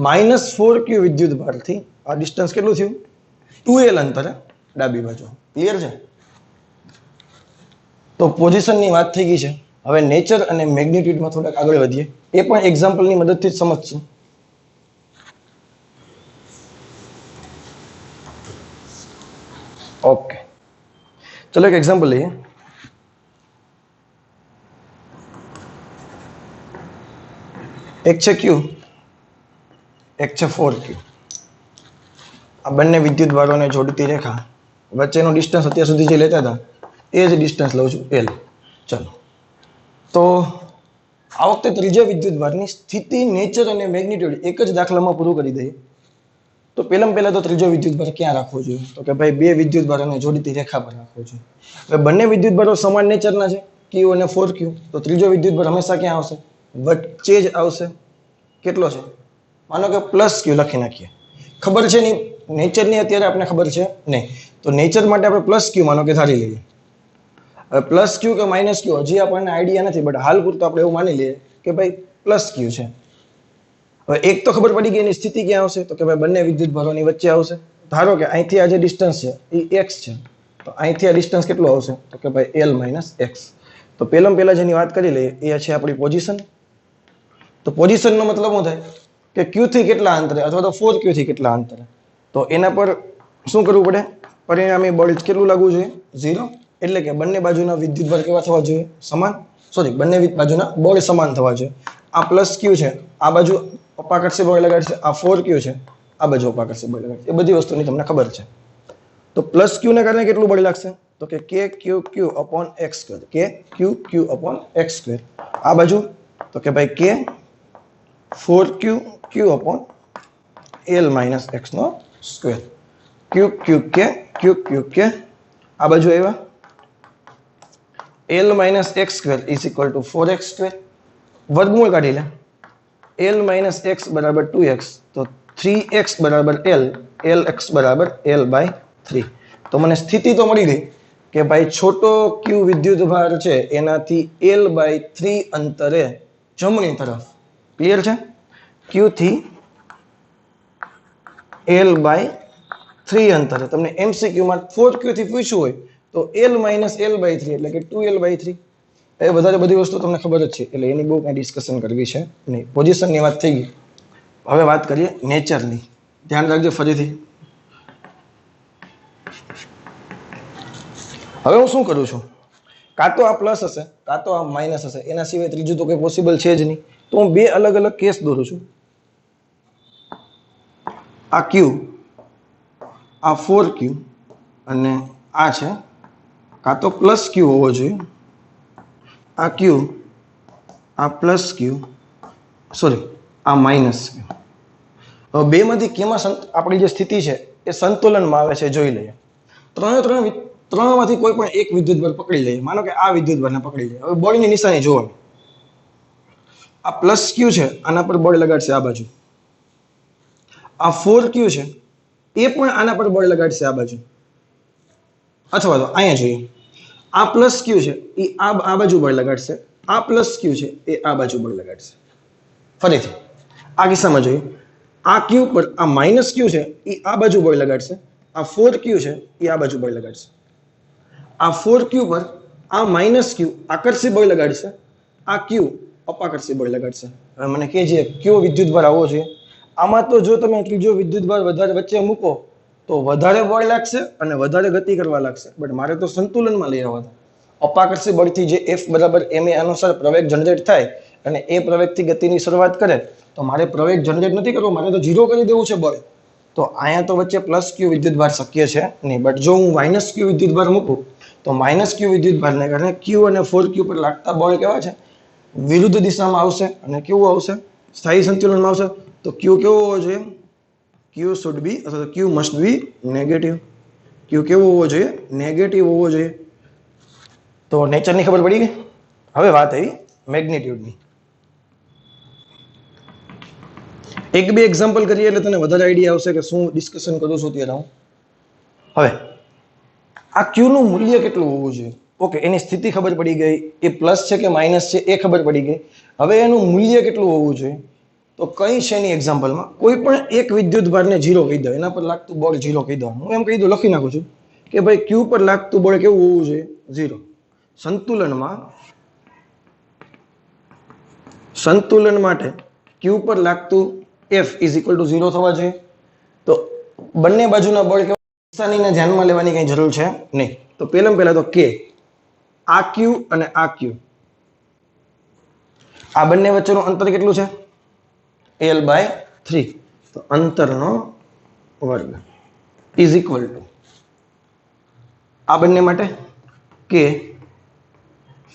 -4q વિદ્યુતભારથી આ ડિસ્ટન્સ કેટલું થયું? 2l અંતરે ડાબી બાજુ. ક્લિયર છે? તો પોઝિશનની વાત થઈ ગઈ છે. હવે નેચર અને મેગ્નિટ્યુડમાં થોડાક આગળ વધીએ, એ પણ એક્ઝામ્પલની મદદથી જ સમજશું. ઓકે, ચલો એક એક્ઝામ્પલ લઈએ. એક છે q, એક છે 4q. આ બંને વિદ્યુતભારોને જોડતી રેખા, વચ્ચેનો ડિસ્ટન્સ અત્યાર સુધી જે લેતા હતા એ જ ડિસ્ટન્સ લઉં છું l. ચલો, તો આ વખતે ત્રીજા વિદ્યુતભારની સ્થિતિ, નેચર અને મેગ્નિટ્યુડ એક જ દાખલામાં પૂરું કરી દઈએ. તો પહેલા તો ત્રીજો વિદ્યુતભાર ક્યાં રાખવો જોઈએ? તો કે ભાઈ બે વિદ્યુતભારોને જોડતી રેખા પર રાખવો જોઈએ. હવે બંને વિદ્યુતભારો સમાન નેચરના છે, q અને 4q, તો ત્રીજો વિદ્યુતભાર હંમેશા ક્યાં આવશે? વચ્ચે જ આવશે. કેટલો છે? માનો કે પ્લસ q લખી નાખીએ. ખબર છે નહીં નેચરની, અત્યારે આપણે ખબર છે નહીં, તો નેચર માટે આપણે પ્લસ q માનો કે ધારી લઈએ. હવે પ્લસ q કે માઇનસ q હજી આપણને આઈડિયા નથી, બટ હાલ પૂરતું આપણે એવું માની લઈએ કે ભાઈ પ્લસ q છે. હવે એક તો ખબર પડી ગઈ એની સ્થિતિ ક્યાં આવશે? તો કે ભાઈ બંને વિદ્યુતભારોની વચ્ચે આવશે. ધારો કે અહીંથી આ જે ડિસ્ટન્સ છે એ x છે, તો અહીંથી આ ડિસ્ટન્સ કેટલું આવશે? તો કે ભાઈ l minus x. તો પહેલા જેની વાત કરી લઈએ એ છે આપણી પોઝિશન. તો પોઝિશનનો મતલબ શું થાય કે q થી કેટલા અંતરે અથવા તો 4q થી કેટલા અંતરે, તો એના પર શું કરવું પડે? પરિણામી બળ કેટલું લાગવું જોઈએ? 0. એટલે કે બંને બાજુના વિદ્યુતભાર કેવા થવા જોઈએ? સમાન. સોરી, બંને બાજુના બળ સમાન થવા જોઈએ. આ પ્લસ ક્યુ છે, આ બાજુ અપાકર્ષી બળ લગાડશે, આ 4q છે, આ બાજુ અપાકર્ષી બળ લગાડશે. એ બધી વસ્તુની તમને ખબર છે. તો પ્લસ ક્યુ ને કારણે કેટલું બળ લાગશે? તો કે k(q)/x². k(q)/x². આ બાજુ તો કે ભાઈ k(4q)/L-x². q(k). આ બાજુ આવ્યા L-x² = 4x². વર્ગમૂળ કાઢી લે. L-x = 2x, તો 3x = L, Lx = L/3. તો મને સ્થિતિ તો મળી ગઈ કે ભાઈ છોટો q વિદ્યુતભાર છે એનાથી L/3 અંતરે જમણી તરફ. ક્લિયર છે? q થી L/3 અંતરે તમને MCQ માં 4q થી પૂછ્યું હોય તો L-L/3 એટલે કે 2L/3. એ વધારે બધી વસ્તુ તમને ખબર જ છે એટલે એની બહુ કઈ ડિસ્કશન કરવી છે નહીં. પોઝિશનની વાત થઈ ગઈ. હવે વાત કરીએ નેચરની. ધ્યાન રાખજો ફરીથી. હવે હું શું કરું છું? કાં તો આ પ્લસ હશે, કાં તો આ માઇનસ હશે. એના સિવાય ત્રીજું તો કંઈ પોસિબલ છે જ નહીં. તો હું બે અલગ અલગ કેસ દોરું છું. આ q, આ 4q અને આ છે કાં તો પ્લસ q હોવો જોઈએ, આ q, આ પ્લસ q, સોરી આ માઇનસ q. હવે બેમાંથી કેમાં આપણી જે સ્થિતિ છે એ સંતુલનમાં આવે છે જોઈ લઈએ. ત્રણમાંથી કોઈ પણ એક વિદ્યુતભાર પકડી લઈએ. માનો કે આ વિદ્યુતભારને પકડી લઈએ. હવે બળની નિશાની જોવાની. આ પ્લસ q છે, આના પર બળ લગાડશે આ બાજુ. આ 4q છે, એ પણ આના પર બળ લગાડશે આ બાજુ. અથવા તો અહીંયા જોઈએ, આ પ્લસ q છે એ આ બાજુ બળ લગાડશે, આ પ્લસ q છે એ આ બાજુ બળ લગાડશે. ફરીથી આ કિસ્સામાં જોઈએ, આ q પર આ માઇનસ q છે એ આ બાજુ બળ લગાડશે, આ 4q છે એ આ બાજુ બળ લગાડશે. આ 4q પર આ માઇનસ q આકર્ષી બળ લગાડશે, આ q અપાકર્ષી બળ લગાડશે. હવે મને કહેજે કયો વિદ્યુતભાર આવવો જોઈએ? આમાં તો જો તમે ત્રીજો વિદ્યુતભાર વધારે વચ્ચે મૂકો તો વધારે બળ લાગશે અને વધારે ગતિ કરવા લાગશે. બટ મારે તો સંતુલનમાં લઈ આવવા. અપાકર્ષી બળથી જે F = ma અનુસાર પ્રવેગ જનરેટ થાય અને એ પ્રવેગથી ગતિની શરૂઆત કરે તો મારે પ્રવેગ જનરેટ નથી કરવો, મારે તો 0 કરી દેવું છે બળ. તો અહીંયા તો વચ્ચે પ્લસ q વિદ્યુતભાર શક્ય છે નહીં. બટ જો હું માઇનસ q વિદ્યુતભાર મૂકું તો માઇનસ q વિદ્યુતભારને કારણે q અને 4q પર લાગતા બળ કેવા છે? વિરુદ્ધ દિશામાં આવશે. અને કેવું આવશે? સ્થાયી સંતુલનમાં આવશે. તો q કેવો હોવો જોઈએ? q should be અથવા તો q must be negative. q કેવો હોવો જોઈએ? નેગેટિવ હોવો જોઈએ. તો નેચરની ખબર પડી ગઈ. હવે વાત આવી મેગ્નિટ્યુડની. એક બે એક્ઝામ્પલ કરીએ એટલે તને વધારે આઈડિયા આવશે કે શું ડિસ્કશન કરું છું ત્યારે હું. હવે આ q નું મૂલ્ય કેટલું હોવું જોઈએ? ઓકે, એની સ્થિતિ ખબર પડી ગઈ, એ પ્લસ છે કે માઇનસ છે એ ખબર પડી ગઈ. હવે એનું મૂલ્ય કેટલું હોવું જોઈએ? તો કઈ છે એની એક્ઝામ્પલમાં કોઈ પણ એક વિદ્યુતભારને 0 કહી દો, એના પર લાગતું બળ 0 કહી દો. હું એમ કહી દઉં, લખી નાખું છું કે ભાઈ q પર લાગતું બળ કેવું હોવું જોઈએ? 0. સંતુલન માટે q પર લાગતું F = 0 થવા જોઈએ. તો બંને બાજુના બળ કેવા? નિશાનીને ધ્યાનમાં લેવાની કઈ જરૂર છે નહીં. તો પહેલા તો k, આ q અને આ q, આ બંને વચ્ચેનું અંતર કેટલું છે? L/3. તો અંતરનો વર્ગ = આ બંને માટે k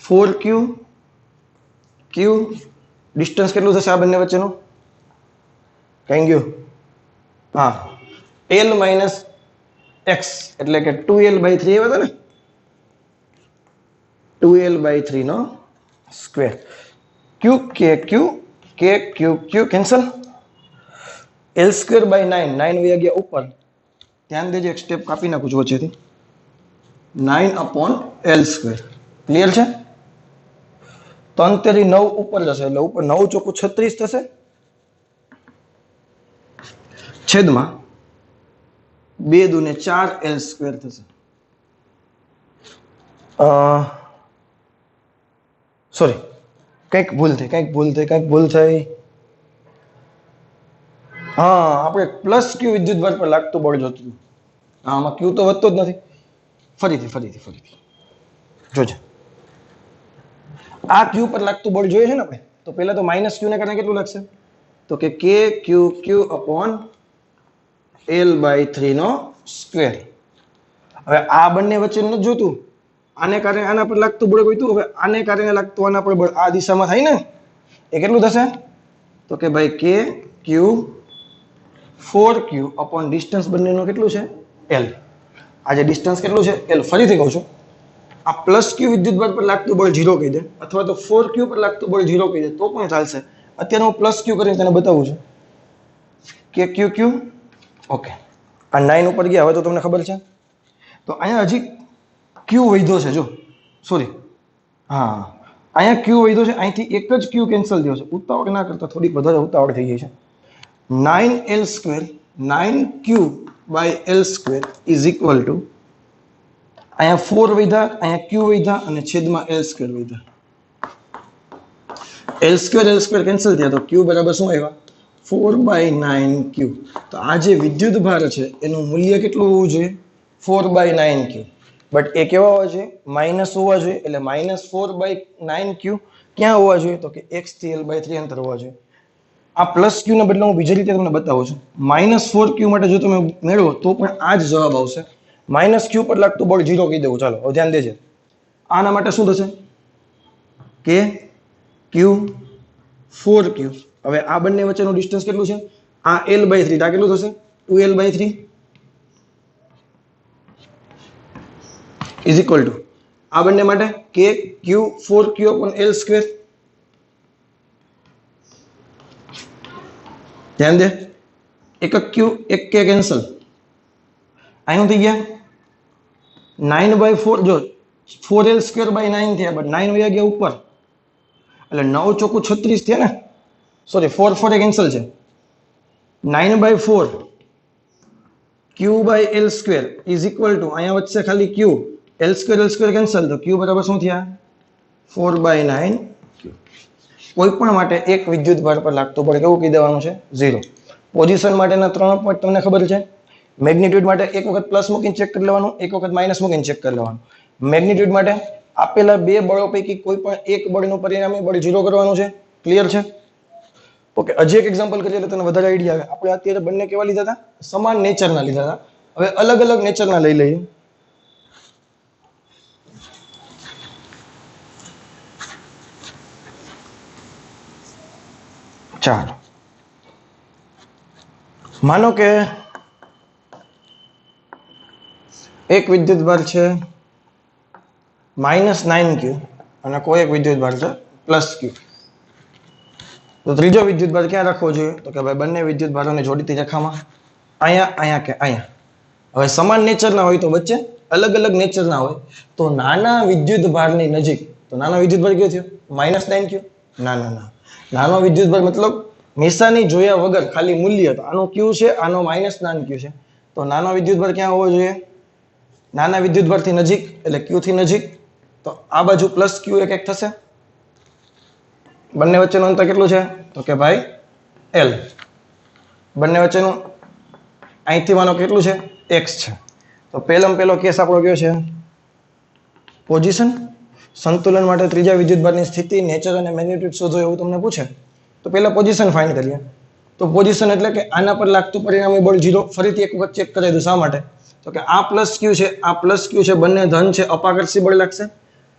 4q q ડિસ્ટન્સ કેટલું થશે આ બંને વચ્ચેનું? કઈ ગયું? હા, L - x એટલે કે 2L/3 આવ્યા હતા ને, 2L/3 નો સ્ક્વેર. q cancel. L²/9, 9 વયા ગયા ઉપર. ધ્યાન દેજો, એક સ્ટેપ કાપી નાખું છું વચ્ચેથી. 9/L². ક્લિયર છે? 3 તેરી 9 ઉપર જશે એટલે ઉપર 9 ચોખ્ખું 36 થશે. છેદમાં 2 દુને 4L² થશે. સોરી, કંઈક ભૂલ થઈ. હા, આપણે પ્લસ q વિદ્યુતભાર પર લાગતું બળ જોતું. આમાં ક્યુ તો વધતો જ નથી. ફરીથી જોજે, આ ક્યુ પર લાગતું બળ જોઈએ છે ને આપણે, તો પહેલા તો માઇનસ ક્યુ ને કારણે કેટલું લાગશે, તો કે કે ક્યુ ક્યુ અપોન L/3 નો સ્ક્વેર. હવે આ બંને વચ્ચે નથી જોતું, આને કારણે આના પર લાગતું બળ કોઈ તું, હવે આને કારણે લાગતું આના પર બળ આ દિશામાં થાય ને, એ કેટલું થશે, તો કે ભાઈ કે ક્યુ 4q અપોન ડિસ્ટન્સ બંનેનું કેટલું છે L. આ જે ડિસ્ટન્સ કેટલું છે L. ફરીથી કહું છું, આ પ્લસ ક્યુ વિદ્યુત બળ પર લાગતું બળ 0 કહી દે, અથવા તો 4q પર લાગતું બળ 0 કહી દે તો પણ ચાલશે. અત્યારે હું પ્લસ ક્યુ કરીને તને બતાવું છું કે ક્યુ ક્યુ. ઓકે, આ 9 ઉપર ગયા. હવે તો તમને ખબર છે, તો અહીંયા હજી ક્યુ વધ્યો છે. જો સોરી, હા અહીંયા ક્યુ વધ્યો છે, અહીંથી એક જ ક્યુ કેન્સલ થયો છે. ઉતાવળ ના કરતા, થોડીક વધારે ઉતાવળ થઈ ગઈ છે. 9L² 9q by L² is equal two, અહીંયા 4 વધ્યા, અહીંયા q વધ્યા અને છેદમાં L² વધ્યા. L² કેન્સલ થયા તો q બરાબર શું આવ્યા, 4/9q. તો આ જે વિદ્યુત ભાર છે એનું મૂલ્ય કેટલું હોવું જોઈએ, 4/9q. બટ એ કેવા હોવા જોઈએ, માઇનસ હોવા જોઈએ. એટલે -4/9q ક્યાં હોવા જોઈએ, તો કે x થી L/3 અંતર હોવા જોઈએ. આ પ્લસ ક્યુ ને બદલે હું બીજી રીતે તમને બતાવું છું. -4q માટે જો તમે મેળવો તો પણ આ જ જવાબ આવશે. -q પર લાગતું બળ 0 કહી દેવું. ચાલો હવે ધ્યાન દેજે. આના માટે શું થશે, કે ક્યુ 4q. હવે આ બંને વચ્ચેનું ડિસ્ટન્સ કેટલું છે, આ L/3, આ કેટલું થશે 2L/3 ઇઝ ઇક્વલ ટુ, આ બંને માટે કે ક્યુ 4q અપોન L². ધ્યાન દે, એક ક્યુ એક કે કેન્સલ, અહીં થઈ ગયા 9/4. જો 4L²/9 થયા, બટ 9 વયા ગયા ઉપર, એટલે 9 ચોકું 36 થયા ને. સોરી, 4 કેન્સલ છે. 9/4 q/L² ઇઝ ઇક્વલ ટુ, અહીંયા વચ્ચે ખાલી q, L² કેન્સલ, તો q બરાબર શું થયા, 4/9q. કોઈ પણ માટે એક વિદ્યુત ભાર પર લાગતું બળ કેવું કહી દેવાનું છે, 0. પોઝિશન માટેના 3 પોઈન્ટ તમને ખબર છે. મેગ્નિટ્યુડ માટે એક વખત પ્લસ મૂકીને ચેક કરી લેવાનું, એક વખત માઇનસ મૂકીને ચેક કરી લેવાનું. મેગ્નિટ્યુડ માટે આપેલા બે બળો પૈકી કોઈ પણ એક બળનું પરિણામી બળ 0 કરવાનું છે. ક્લિયર છે? ઓકે, હજી એક એક્ઝામ્પલ કરીએ એટલે તને વધારે આઈડિયા આવે. આપણે અત્યારે બંને કેવા લીધા હતા, સમાન નેચરના લીધા હતા. હવે અલગ અલગ નેચરના લઈ લઈએ. ચાલો, માનો કે એક વિદ્યુત ભાર છે -9q અને કોઈ એક વિદ્યુત ભાર છે +q. તો ત્રીજો વિદ્યુત ભાર ક્યાં રાખવો જોઈએ, તો કે ભાઈ બંને વિદ્યુત ભારોને જોડીતી રેખામાં, અહીંયા કે અહીંયા. હવે સમાન નેચરના હોય તો વચ્ચે અલગ અલગ નેચરના હોય તો નાના વિદ્યુત ભારની નજીક, તો નાનો વિદ્યુત ભાર કયો થયો, -9q. ના, નાનો વિદ્યુત ભાર મતલબ નિશાની જોયા વગર ખાલી મૂલ્ય, તો આનો q છે, આનો -9q છે. તો નાનો વિદ્યુત ભાર ક્યાં હોવો જોઈએ, નાના વિદ્યુત ભારથી નજીક, એટલે q થી નજીક. તો આ બાજુ +q એક થશે. બંને વચ્ચેનું અંતર કેટલું છે, તો કે ભાઈ L. બંને વચ્ચેનું અહીંથી માનો કેટલું છે, x છે. તો પહેલો કેસ આપણો કયો છે, પોઝિશન. સંતુલન માટે ત્રીજા વિદ્યુત ભારની સ્થિતિ, નેચર અને મેગ્નિટ્યુડ શોધો એવું તમને પૂછે તો પહેલા પોઝિશન ફાઇન્ડ કરીએ. તો પોઝિશન એટલે કે આના પર લાગતું પરિણામી બળ 0. ફરીથી એક વખત ચેક કરી દો. શા માટે, તો કે આ +q છે, આ +q છે, બંને ધન છે, અપાકર્ષી બળ લાગશે.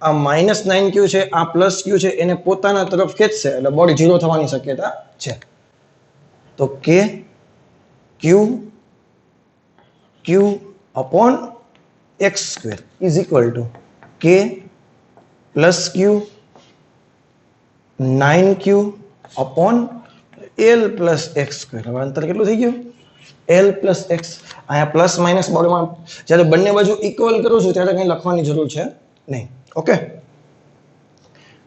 આ -9q છે, આ +q છે, એને પોતાના તરફ ખેંચશે એટલે બળ 0 થવાની શક્યતા છે. તો કે q upon x² is equal two કે +q 9q upon L + x². હવે અંતર કેટલું થઈ ગયું, L + x. અહીંયા પ્લસ માઇનસ બળમાં જ્યારે બંને બાજુ ઇક્વલ કરું છું ત્યારે કંઈ લખવાની જરૂર છે નહીં. ઓકે,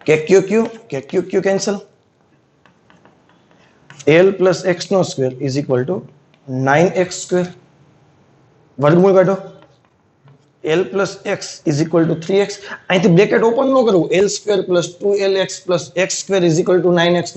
કે q cancel, L + x² is equal two 9x². વર્ગમૂળ કાઢો, L + x is equal two 3x. અહીંથી બ્રેકેટ ઓપન ન કરવું, L² + 2LX + x² is equal two 9x².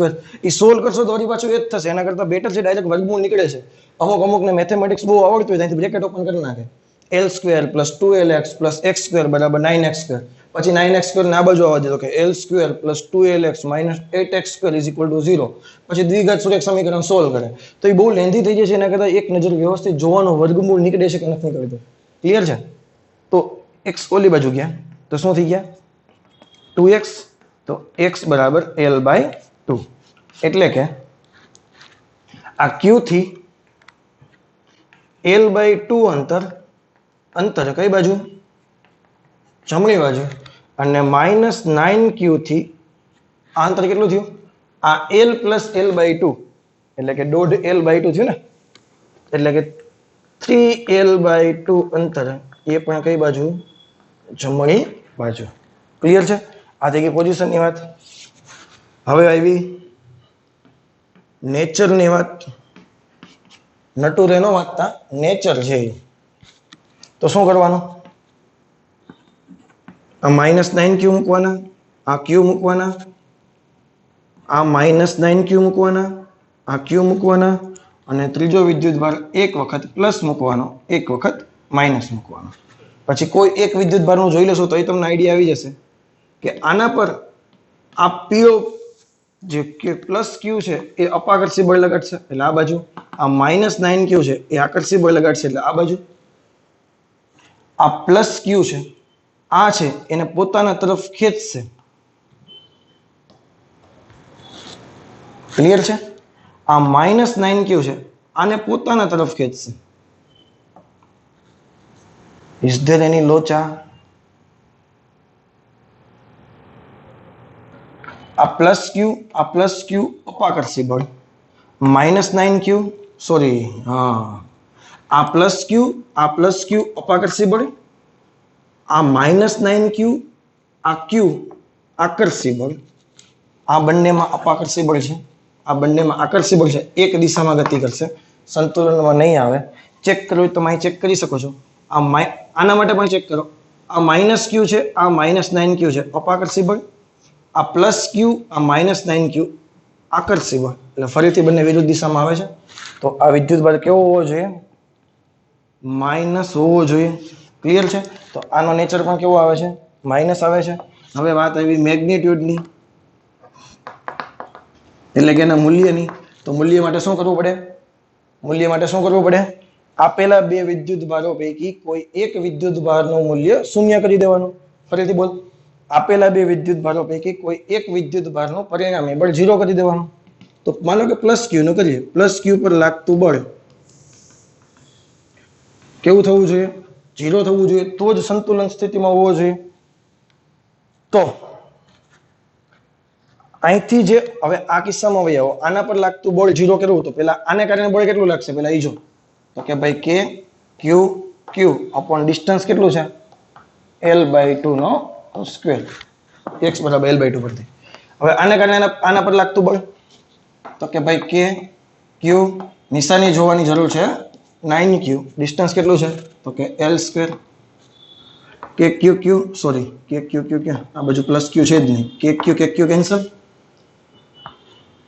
A solve કરશો તો વળી પાછું એ જ થશે. એના કરતાં બેટર છે ડાયરેક્ટ વર્ગમૂળ નીકળે છે. અમુક ને મેથેમેટિક્સ બહુ આવડતું હોય ત્યાંથી બ્રેકેટ ઓપન કરી નાખે. L square plus 2lx plus x square બરાબર 9x સ્ક્વેર. પછી 9x સ્ક્વેર ને આ બાજુ આવવા દે તો કે L square plus 2lx minus 8x square is equal two 0. પછી દ્વિઘાત સુરેખ સમીકરણ સોલ્વ કરે તો એ બહુ લેન્ધી થઈ જશે. એના કરતાં એક નજર વ્યવસ્થિત જોવાનો વર્ગમૂળ નીકળે છે કે નથી નીકળતો. ક્લિયર છે? તો x ઓલી બાજુ ગયા તો શું થઈ ગયા 2x. તો x બરાબર l/2 એટલે કે આ q થી l/2 અંતર કઈ બાજુ જમણી બાજુ અને -9q થી આ અંતર કેટલું થયું આ l + l/2 એટલે કે 1.5l/2 થયું ને એટલે કે 3l/2 અંતર એ પણ કઈ બાજુ જમણી બાજુ. ક્લિયર છે? આ થઈ ગઈ પોઝિશનની વાત. હવે આવી નેચરની વાત. નટુ રેનો વાંચતા નેચર છે તો શું કરવાનું આ -9q મૂકવાના આ q મૂકવાના આ -9q મૂકવાના આ q મૂકવાના અને ત્રીજો વિદ્યુતભાર એક વખત પ્લસ મૂકવાનો એક વખત માઇનસ મૂકવાનો. પછી કોઈ એક વિદ્યુતભારનું જોઈ લેશો તો એ તમને આઈડિયા આવી જશે કે આના પર આ પીળો જે કે પ્લસ q છે એ અપાકર્ષી બળ લગાડશે એટલે આ બાજુ. આ -9q છે એ આકર્ષી બળ લગાડશે એટલે આ બાજુ. આ પ્લસ q છે આ છે એને પોતાના તરફ ખેંચશે. ક્લિયર છે? આ -9q છે આને પોતાના તરફ ખેંચશે. ઇઝ ધેર એની લોચા? આ પ્લસ q અપાકર્ષી બળ -9q સોરી આ પ્લસ q અપાકર્ષી બળ આ -9q આ q આકર્ષી બળ. આ બંનેમાં અપાકર્ષી બળ છે આ બંનેમાં આકર્ષી બળ છે. એક દિશામાં ગતિ કરશે સંતુલનમાં નહીં આવે. ચેક કરવું તો અહીં ચેક કરી શકો છો. આના માટે પણ ચેક કરો. આ -q છે આ -9q છે અપાકર્ષી બળ. આ પ્લસ q આ -9q આકર્ષી બળ એટલે ફરીથી બંને વિરુદ્ધ દિશામાં આવે છે. તો આ વિદ્યુતભાર કેવો હોવો જોઈએ માઇનસ હોવો જોઈએ. ક્લિયર છે? તો આનો નેચર પણ કેવો આવે છે માઇનસ આવે છે. હવે વાત આવી મેગ્નિટ્યુડની એટલે કે એના મૂલ્યની. તો મૂલ્ય માટે શું કરવું પડે આપેલા બે વિદ્યુતભારો પૈકી કોઈ એક વિદ્યુતભારનું મૂલ્ય શૂન્ય કરી દેવાનું. ફરીથી બોલ. આપેલા બે વિદ્યુતભારો પૈકી કોઈ એક વિદ્યુતભારનું પરિણામી બળ 0 કરી દેવાનું. તો માનો કે પ્લસ q નું કરીએ. પ્લસ q પર લાગતું બળ કેવું થવું જોઈએ 0 થવું જોઈએ તો જ સંતુલન સ્થિતિમાં હોવો જોઈએ. તો અહીંથી જે હવે આ કિસ્સામાં વહી આવો આના પર લાગતું બળ 0 કરવું તો પેલા આને કારણે બળ કેટલું લાગશે પેલા ઈ જો તો કે ભાઈ k q q upon distance કેટલું છે l/2 નો સ્ક્વેર x બરાબર l/2 પરથી. હવે આને કારણે આના પર લાગતું બળ તો કે ભાઈ k q નિશાની જોવાની જરૂર છે 9q ડિસ્ટન્સ કેટલું છે તો કે l² k q sorry k q ક્યાં આ બાજુ પ્લસ q છે જ નહીં k q કેન્સલ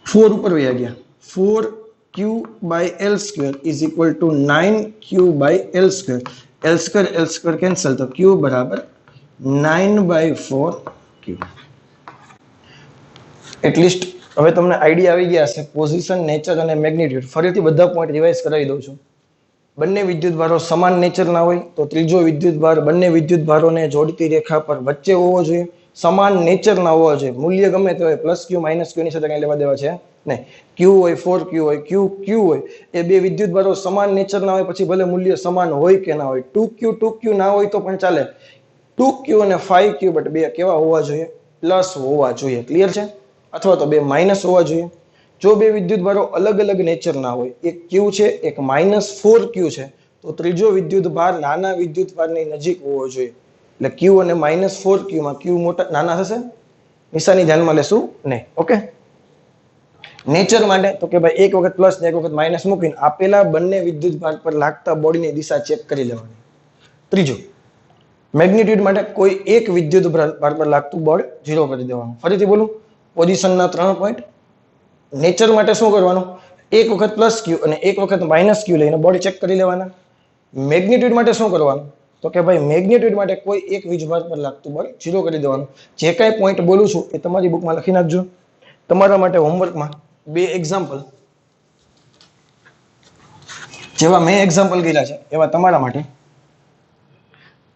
4 ઉપર વયા ગયા 4q/l² is equal two 9q/l². l² cancel તો q બરાબર 9/4q. એટલીસ્ટ હવે તમને આઈડિયા આવી ગયા હશે પોઝિશન નેચર અને મેગ્નિટ્યુડ. ફરીથી બધા પોઈન્ટ રિવાઇઝ કરાવી દઉં છું. બંને વિદ્યુતભારો સમાન નેચરના હોય તો ત્રીજો વિદ્યુતભાર બંને વિદ્યુતભારોને જોડતી રેખા પર વચ્ચે હોવો જોઈએ. સમાન નેચરના હોવા જોઈએ. મૂલ્ય ગમે તે હોય પ્લસ q માઇનસ q ની સાથે કઈ લેવા દેવા છે નહીં. q હોય 4q હોય q હોય એ બે વિદ્યુતભારો સમાન નેચરના હોય પછી ભલે મૂલ્ય સમાન હોય કે ના હોય 2q ના હોય તો પણ ચાલે. 2q અને 5q બટ બે કેવા હોવા જોઈએ પ્લસ હોવા જોઈએ. ક્લિયર છે? અથવા તો બે માઇનસ હોવા જોઈએ. જો બે વિદ્યુતભારો અલગ અલગ નેચરના હોય એક q છે એક -4q છે તો ત્રીજો વિદ્યુતભાર નાના વિદ્યુતભારની નજીક હોવો જોઈએ. એટલે q અને -4q માં q મોટા નાના થશે નિશાની ધ્યાનમાં લેશું નહીં. ઓકે નેચર માટે તો કે ભાઈ એક વખત પ્લસ ને એક વખત માઇનસ મૂકીને આપેલા બંને વિદ્યુતભાર પર લાગતા બળની દિશા ચેક કરી લેવાની. ત્રીજો મેગ્નિટ્યુડ માટે કોઈ એક વિદ્યુતભાર પર લાગતું બળ 0 કરી દેવાનું. ફરીથી બોલું પોઝિશનના 3 પોઈન્ટ. નેચર માટે શું કરવાનું એક વખત પ્લસ q અને એક વખત માઇનસ q લઈને બળ ચેક કરી લેવાના. મેગ્નિટ્યુડ માટે શું કરવાનું તો કે ભાઈ મેગ્નિટ્યુડ માટે કોઈ એક વીજભાર પર લાગતું બળ 0 કરી દેવાનું. જે કાંઈ પોઈન્ટ બોલું છું એ તમારી બુકમાં લખી નાખજો. તમારા માટે હોમવર્કમાં બે એક્ઝામ્પલ જેવા મેં એક્ઝામ્પલ કર્યા છે એવા તમારા માટે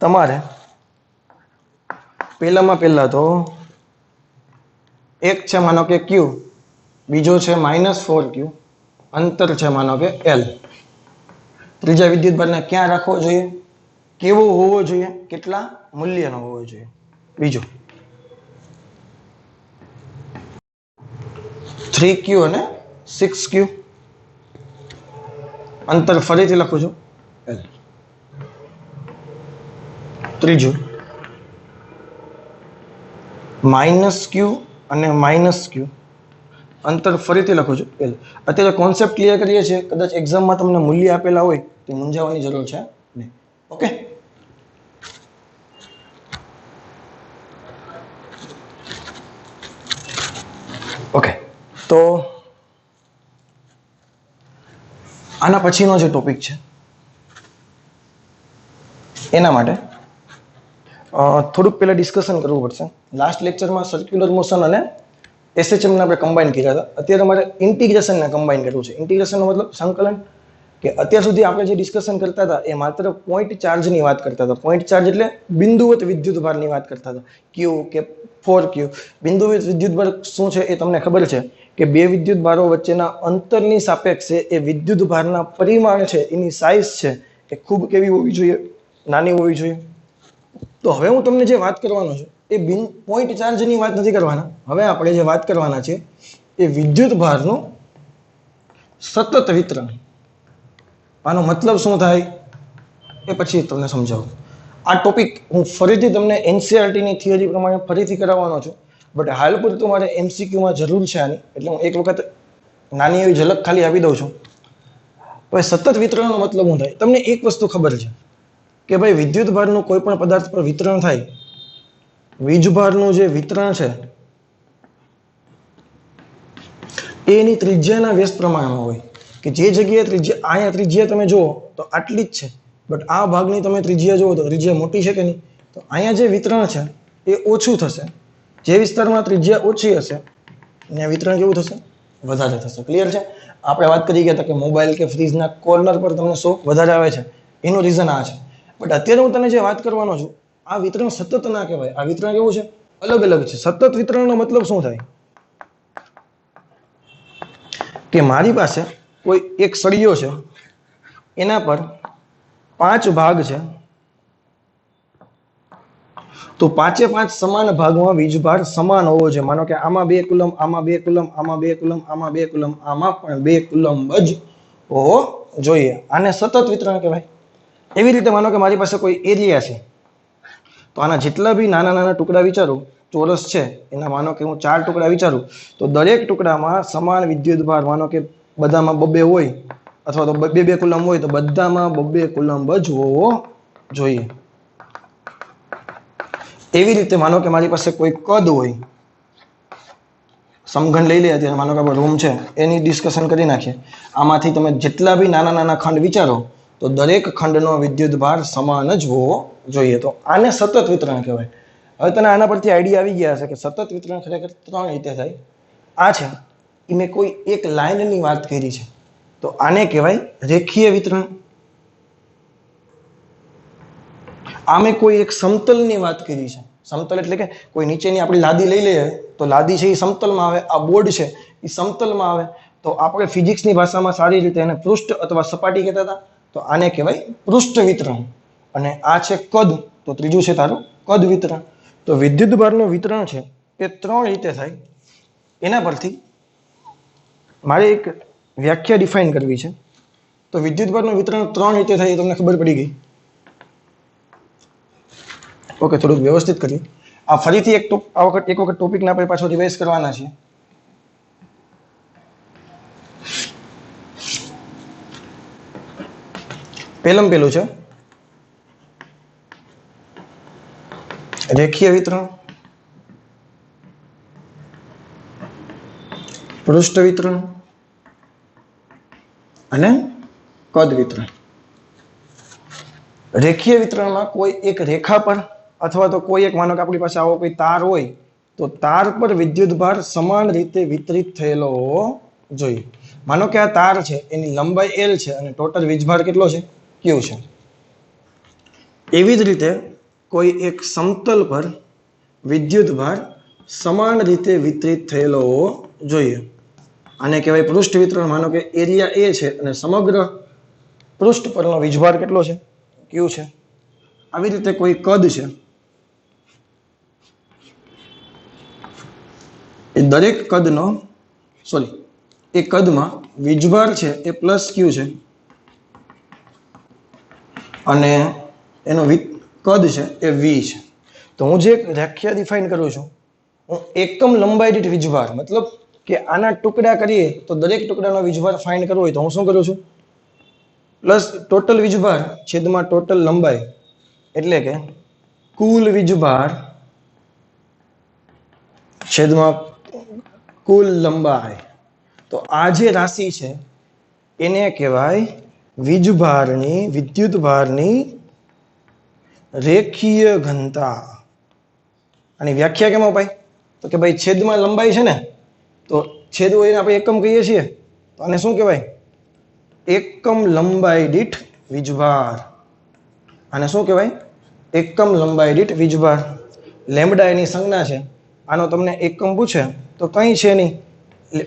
તમારે પહેલા તો એક છે માનો કે Q, બીજો છે -4Q, અંતર છે માનો કે L. ત્રીજા વિદ્યુતભારને ક્યાં રાખવો જોઈએ, કેવો હોવો જોઈએ, કેટલા મૂલ્યનો હોવો જોઈએ. બીજો 3Q અને 6Q, અંતર ફરીથી લખું છું L. ત્રીજું -Q અને -Q, અંતર ફરીથી લખું છું L. અત્યારે કોન્સેપ્ટ ક્લિયર કરીએ છીએ. કદાચ એક્ઝામમાં તમને મૂલ્ય આપેલા હોય તો મૂંઝાવાની જરૂર છે નહીં. Okay, okay. તો આના પછીનો જે ટોપિક છે એના માટે થોડુંક પહેલા ડિસ્કશન કરવું પડશે. લાસ્ટ લેક્ચરમાં સર્ક્યુલર મોશન અને SHM ને આપણે કમ્બાઈન કર્યા હતા. અત્યારે મારે ઇન્ટિગ્રેશનને કમ્બાઈન કરવું છે. ઇન્ટિગ્રેશનનો મતલબ સંકલન. કે અત્યાર સુધી આપણે જે ડિસ્કશન કરતા હતા એ માત્ર પોઈન્ટ ચાર્જની વાત કરતા હતા. પોઈન્ટ ચાર્જ એટલે બિંદુવત વિદ્યુતભારની વાત કરતા હતા. Q કે 4Q. બિંદુવત વિદ્યુતભાર શું છે એ તમને ખબર છે કે બે વિદ્યુતભારો વચ્ચેના અંતરની સાપેક્ષે એ વિદ્યુતભારના પરિમાણ છે, એની સાઇઝ છે એ ખૂબ કેવી હોવી જોઈએ, નાની હોવી જોઈએ. તો હવે હું તમને જે વાત કરવાનો છું એ પોઈન્ટ ચાર્જની વાત નથી કરવાના. હવે આપણે જે વાત કરવાના છે એ વિદ્યુતભારનું સતત વિતરણ. આનો મતલબ શું થાય એ પછી તમને સમજાવું. આ ટોપિક હું ફરીથી તમને NCERTની થિયરી પ્રમાણે ફરીથી કરાવવાનો છું. બટ હાલ પૂરતું મારે MCQમાં જરૂર છે આની, એટલે હું એક વખત નાની એવી ઝલક ખાલી આપી દઉં છું. હવે સતત વિતરણનો મતલબ શું થાય? તમને એક વસ્તુ ખબર છે કે ભાઈ વિદ્યુતભારનું કોઈ પણ પદાર્થ પર વિતરણ થાય, વીજભારનું જે વિતરણ છે એની ત્રિજ્યાના વ્યસ્ત પ્રમાણમાં હોય. કે જે જગ્યાએ ત્રિજ્યા, અહીંયા ત્રિજ્યા તમે જુઓ તો આટલી જ છે, બટ આ ભાગની તમે ત્રિજ્યા જુઓ તો ત્રિજ્યા મોટી છે કે નહીં? તો અહીંયા જે વિતરણ છે એ ઓછું થશે. જે વિસ્તારમાં ત્રિજ્યા ઓછી હશે ત્યાં વિતરણ કેવું થશે? વધારે થશે. ક્લિયર છે? આપણે વાત કરી ગયા હતા કે મોબાઈલ કે ફ્રીજના કોર્નર પર તમને શોક વધારે આવે છે, એનું રીઝન આ છે. બટ અત્યારે હું તને જે વાત કરવાનો છું આ વિતરણ સતત ના કહેવાય. આ વિતરણ કેવું છે? અલગ અલગ છે. સતત વિતરણનો મતલબ શું થાય? કે મારી પાસે કોઈ એક સળિયો છે, એના પર 5 ભાગ છે, તો 5 સમાન ભાગમાં વીજભાર સમાન હોવો જોઈએ. માનો કે આમાં 2 કુલમ, આમાં 2 કુલમ, આમાં 2 કુલમ, આમાં 2 કુલમ, આમાં પણ 2 કુલમ જ હોવો જોઈએ. આને સતત વિતરણ કહેવાય. એવી રીતે માનો કે મારી પાસે કોઈ એરિયા છે, તો આના જેટલા બી નાના નાના ટુકડા વિચારું, ચોરસ છે એના માનો કે હું 4 ટુકડા વિચારું, તો દરેક ટુકડામાં સમાન વિદ્યુતભાર માનો કે બધામાં 2 હોય અથવા તો 2 કુલમ હોય તો બધામાં 2 કુલમ જ હોવો જોઈએ. એવી રીતે માનો કે મારી પાસે કોઈ કદ હોય, સમઘન લઈ લે. અત્યારે માનો કે આપણો રૂમ છે એની ડિસ્કશન કરી નાખીએ. આમાંથી તમે જેટલા બી નાના નાના ખંડ વિચારો તો દરેક ખંડનો વિદ્યુતભાર સમાન જ હોવો જોઈએ. તો આને સતત વિતરણ કહેવાય. હવે તને આના પરથી આઈડિયા આવી ગયા હશે કે સતત વિતરણ ખરેખર 3 રીતે થાય. આ છે એ મેં કોઈ એક લાઈનની વાત કરી છે, તો આને કહેવાય રેખીય વિતરણ. આ મેં કોઈ એક સમતલની વાત કરી છે. સમતલ એટલે કે કોઈ નીચેની આપણી લાદી લઈ લઈએ તો લાદી છે એ સમતલમાં આવે, આ બોર્ડ છે એ સમતલમાં આવે. તો આપણે ફિઝિક્સની ભાષામાં સારી રીતે એને પૃષ્ઠ અથવા સપાટી કહેતા હતા, તો આને કહેવાય પૃષ્ઠ વિતરણ. અને આ છે કદ, તો ત્રીજું છે તારું કદ વિતરણ. તો વિદ્યુતભારનું વિતરણ છે એ 3 રીતે થાય. એના પરથી મારે એક વ્યાખ્યા ડિફાઇન કરવી છે. તો વિદ્યુતભારનું વિતરણ 3 રીતે થાય એ તમને ખબર પડી ગઈ. ઓકે, થોડુંક વ્યવસ્થિત કરીએ. આ ફરીથી એક વખત ટોપિકને આપણે પાછો રિવાઇઝ કરવાના છીએ. પહેલું છે રેખીય વિતરણ, પૃષ્ઠ વિતરણ અને કદ વિતરણ. રેખીય વિતરણમાં કોઈ એક રેખા પર અથવા તો કોઈ એક માનો કે આપણી પાસે આવો કોઈ તાર હોય તો તાર પર વિદ્યુતભાર સમાન રીતે વિતરિત થયેલો હોવો જોઈએ. માનો કે આ તાર છે એની લંબાઈ L છે અને ટોટલ વીજભાર કેટલો છે Q છે. એવી જ રીતે કોઈ એક સમતલ પર વિદ્યુતભાર સમાન રીતે વિતરિત થયેલો હોવો જોઈએ. આને કહેવાય પૃષ્ઠ વિતરણ. માનો કે એરિયા A છે અને સમગ્ર પૃષ્ઠ પરનો વીજભાર કેટલો છે Q છે. આવી રીતે કોઈ કદ છે, એ દરેક કદનો એ કદમાં વીજભાર છે એ +Q છે અને એનો કદ છે એ V છે. તો હું જે વ્યાખ્યા ડિફાઇન કરું છું, હું એકમ લંબાઈ દીઠ વીજભાર, મતલબ કે આના ટુકડા કરીએ તો દરેક ટુકડાનો વીજભાર ફાઇન્ડ કરવો હોય તો હું શું કરું છું, પ્લસ ટોટલ વીજભાર છેદમાં ટોટલ લંબાઈ, એટલે કે કુલ વીજભાર છેદમાં કુલ લંબાઈ. તો આ જે રાશિ છે એને કહેવાય વિદ્યુતભારની રેખીય ઘનતા. આની વ્યાખ્યા કેમ અપાય? તો કે ભાઈ છેદમાં લંબાઈ છે ને, તો છેદ હોય એને આપણે એકમ કહીએ છીએ, તો આને શું કહેવાય? એકમ લંબાઈ દીઠ વીજભાર. આને શું કહેવાય? એકમ લંબાઈ દીઠ વીજભાર. લેમ્બડા એની સંજ્ઞા છે. આનો તમને એકમ પૂછે તો કંઈ છે નહીં,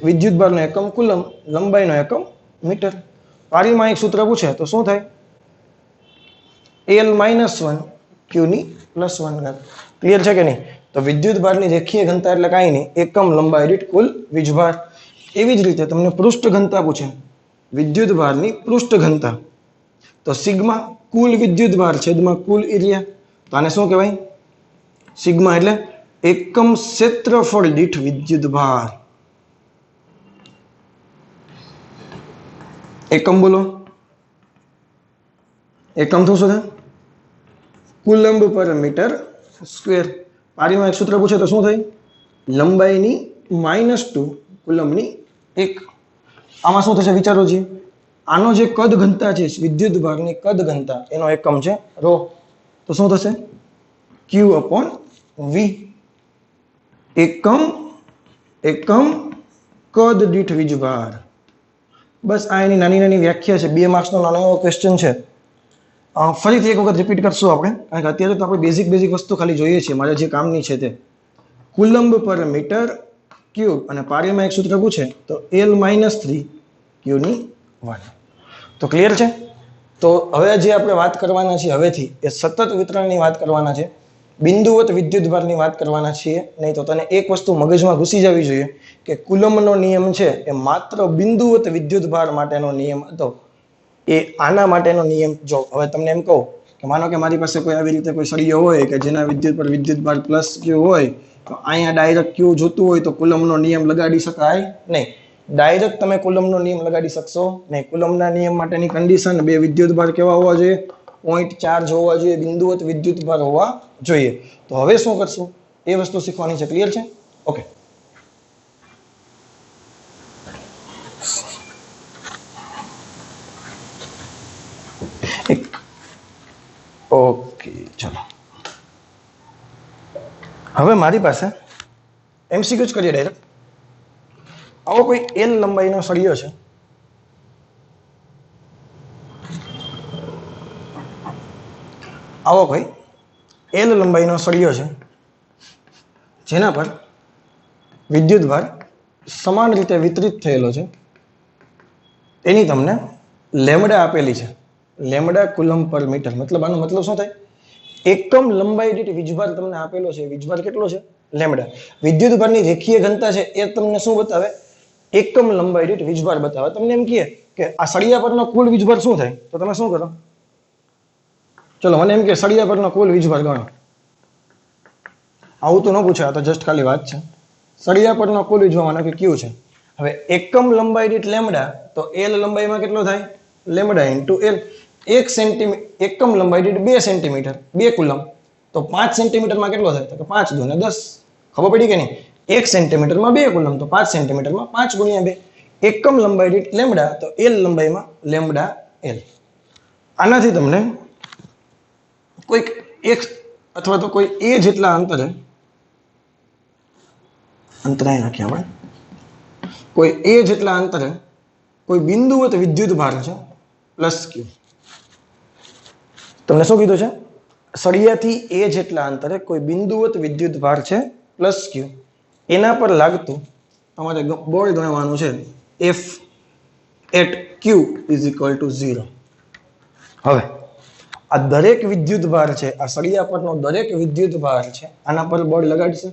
વિદ્યુતભારનો એકમ કુલમ, લંબાઈનો એકમ મીટર. પારીમાં એક સૂત્ર પૂછે તો શું થાય? L - 1 Q ની +1. ક્લિયર છે કે નહીં? તો વિદ્યુતભારની રેખીય ઘનતા એટલે કાંઈ નહીં, એકમ લંબાઈ દીઠ કુલ વીજભાર. એવી જ રીતે તમને પૃષ્ઠ ઘનતા પૂછે, વિદ્યુતભારની પૃષ્ઠ ઘનતા, તો સિગ્મા કુલ વિદ્યુતભાર છેદમાં કુલ એરિયા. તો આને શું કહેવાય? સિગ્મા એટલે એકમ ક્ષેત્રફળ દીઠ વિદ્યુતભાર. એકમ બોલો, એકમ શું છે? કુલંબ પર મીટર સ્ક્વેર. પારીમાં એક સૂત્ર પૂછે તો શું થાય? લંબાઈની -2 કુલંબની 1. આમાં શું થશે વિચારો છે? આનો જે કદ ઘનતા છે વિદ્યુતભારની કદ ઘનતા, એનો એકમ છે ρ. તો શું થશે? Q/V. એકમ કદ દીઠ વીજભાર. બસ આ એની નાની નાની વ્યાખ્યા છે. 2 માર્ક્સનો નાનો એવો ક્વેશ્ચન છે. ફરીથી એક વખત રિપીટ કરશું આપણે, કારણ કે અત્યારે તો આપણે બેઝિક વસ્તુ ખાલી જોઈએ છીએ, મારે જે કામની છે તે. કુલંબ પર મીટર ક્યુબ અને પારીમાં એક સૂત્ર પૂછે તો L - 3 Q/1. તો ક્લિયર છે? તો હવે જે આપણે વાત કરવાના છીએ હવેથી એ સતત વિતરણની વાત કરવાના છે, બિંદુવત વિદ્યુતભારની વાત કરવાના છીએ. નહીં તો તને એક વસ્તુ મગજમાં ઘૂસી જવી જોઈએ કે કુલંબનો નિયમ છે એ માત્ર બિંદુવત વિદ્યુતભાર માટેનો નિયમ હતો. એ આના માટેનો નિયમ, જો હવે તમને એમ કહું કે માનો કે મારી પાસે કોઈ આવી રીતે કોઈ સળિયો હોય કે જેના વિદ્યુતભાર +Q હોય, તો અહીંયા ડાયરેક્ટ Q જોતું હોય તો કુલંબનો નિયમ લગાડી શકાય નહીં. ડાયરેક્ટ તમે કુલંબનો નિયમ લગાડી શકશો નહીં. કુલંબના નિયમ માટેની કન્ડિશન, 2 વિદ્યુતભાર કેવા હોવા જોઈએ? પોઈન્ટ ચાર્જ હોવા જોઈએ, બિંદુવત વિદ્યુતભાર હોવા જોઈએ. તો હવે શું કરશું એ વસ્તુ શીખવાની છે. ક્લિયર છે? ઓકે. ઓકે ચલો, હવે મારી પાસે MCQ જ કરીએ ડાયરેક્ટ. આવો કોઈ L લંબાઈનો સળિયો છે, આવો કોઈ L લંબાઈનો સળિયો છે જેના પર વિદ્યુતભાર સમાન રીતે વિતરિત થયેલો છે. એની તમને લેમ્બડા આપેલી છે, લેમ્બડા કુલંબ પર મીટર. મતલબ આનો મતલબ શું થાય? એકમ લંબાઈ દીઠ વીજભાર તમને આપેલો છે. વીજભાર કેટલો છે? લેમ્બડા. વિદ્યુતભારની રેખીય ઘનતા છે એ તમને શું બતાવે? એકમ લંબાઈ દીઠ વીજભાર બતાવે. તમને એમ કહે કે આ સળિયા પરનો કુલ વીજભાર શું થાય, તો તમે શું કરો? ચલો મને એમ કે સળિયા પરનો કુલ વીજભાર ગણો. આવું તો ન પૂછે, આ તો જસ્ટ ખાલી વાત છે. સળિયા પરનો કુલ વીજભાર માનો કે Q છે. હવે એકમ લંબાઈ દીઠ લેમ્બડા, તો L લંબાઈમાં કેટલો થાય? Lambda into L. 1 સેન્ટીમીટર એકમ લંબાઈ દીઠ 2 સેન્ટીમીટર, 2 કુલમ, તો 5 સેન્ટીમીટરમાં કેટલો થાય? તો કે 5 × 10. ખબર પડી કે નહીં? 1 સેન્ટીમીટરમાં 2 કુલમ, તો 5 સેન્ટીમીટરમાં 5 × 2. એકમ લંબાઈ દીઠ લેમ્બડા, તો L લંબાઈમાં લેમ્બડા L. આનાથી તમને કોઈક x અથવા તો કોઈ a જેટલા અંતરે અંતરાય નાખ્યા આપણે કોઈ a જેટલા અંતરે કોઈ બિંદુવત વિદ્યુત ભાર છે પ્લસ q. તમને શું કીધું છે? સળિયાથી a જેટલા અંતરે કોઈ બિંદુવત વિદ્યુત ભાર છે પ્લસ q. એના પર લાગતું તમારે બળ ગણવાનું છે F at q is equal to 0. હવે આ દરેક વિદ્યુત ભાર છે, આ સળિયા પરનો દરેક વિદ્યુત ભાર છે, આના પર બળ લગાડશે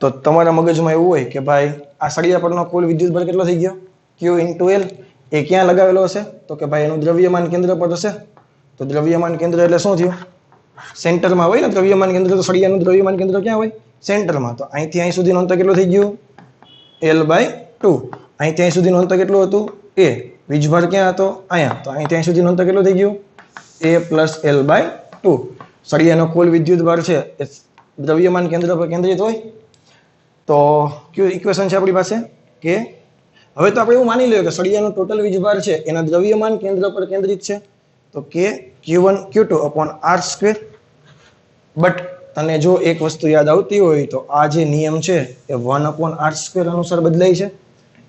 તો તમારા મગજમાં એવું હોય કે ભાઈ આ સળિયા પરનો કુલ વિદ્યુત ભાર કેટલો થઈ ગયો? q into l. એ ક્યાં લગાવેલો હશે? તો કે ભાઈ એનું દ્રવ્યમાન કેન્દ્ર પર હશે. તો દ્રવ્યમાન કેન્દ્ર એટલે શું થયું? સેન્ટરમાં હોય ને દ્રવ્યમાન કેન્દ્ર. તો સળિયાનું દ્રવ્યમાન કેન્દ્ર ક્યાં હોય? સેન્ટરમાં. તો અહીંથી અહીં સુધીનું અંતર કેટલું થઈ ગયું? l/2. અહીંથી અહીં સુધીનું અંતર કેટલું હતું? a. વીજભાર ક્યાં હતો? અહીંયા. તો અહીંથી અહીં સુધીનું અંતર કેટલું થઈ ગયું? a plus l/2. સળિયાનો કુલ વિદ્યુત ભાર છે એ દ્રવ્યમાન કેન્દ્ર પર કેન્દ્રિત હોય. તો કયું ઇક્વેશન છે આપણી પાસે? કે હવે તો આપણે એવું માની લઈએ કે સળિયાનો ટોટલ વીજભાર છે એના દ્રવ્યમાન કેન્દ્ર પર કેન્દ્રિત છે. તો કે q1 q2 upon r². But તને જો એક વસ્તુ યાદ આવતી હોય તો આ જે નિયમ છે એ 1/r² અનુસાર બદલાય છે.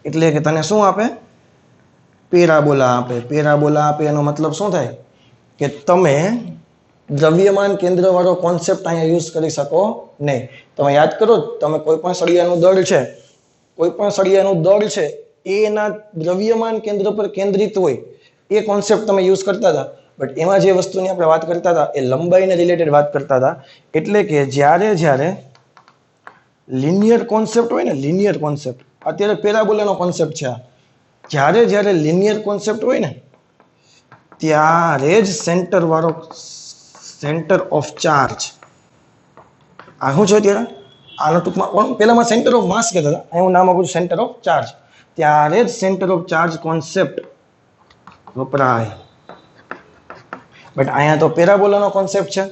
એટલે કે તને શું આપે? પેરાબોલા આપે. પેરાબોલા આપે એનો મતલબ શું થાય? કે તમે દ્રવ્યમાન કેન્દ્ર વાળો કોન્સેપ્ટ અહીંયા યુઝ કરી શકો નહીં. તમે યાદ કરો, તમે કોઈ પણ સળિયાનું દળ છે એના દ્રવ્યમાન કેન્દ્ર પર કેન્દ્રિત હોય એ કોન્સેપ્ટ તમે યુઝ કરતા હતા. બટ એમાં જે વસ્તુની આપણે વાત કરતા હતા એ લંબાઈને રિલેટેડ વાત કરતા હતા. એટલે કે જ્યારે લિનિયર કોન્સેપ્ટ હોય ને, લિનિયર કોન્સેપ્ટ, અત્યારે પેરાબોલાનો કોન્સેપ્ટ છે આ. જ્યારે લિનિયર કોન્સેપ્ટ હોય ને ત્યારે જ સેન્ટર ઓફ ચાર્જ, આ શું છે અત્યારે? આનો ટૂંકમાં પહેલામાં સેન્ટર ઓફ માસ કહેતા હતા, અહીં હું નામ આપું છું સેન્ટર ઓફ ચાર્જ. ત્યારે જ સેન્ટર ઓફ ચાર્જ કોન્સેપ્ટ વપરાય. બટ અહીંયા તો પેરાબોલાનો કોન્સેપ્ટ છે,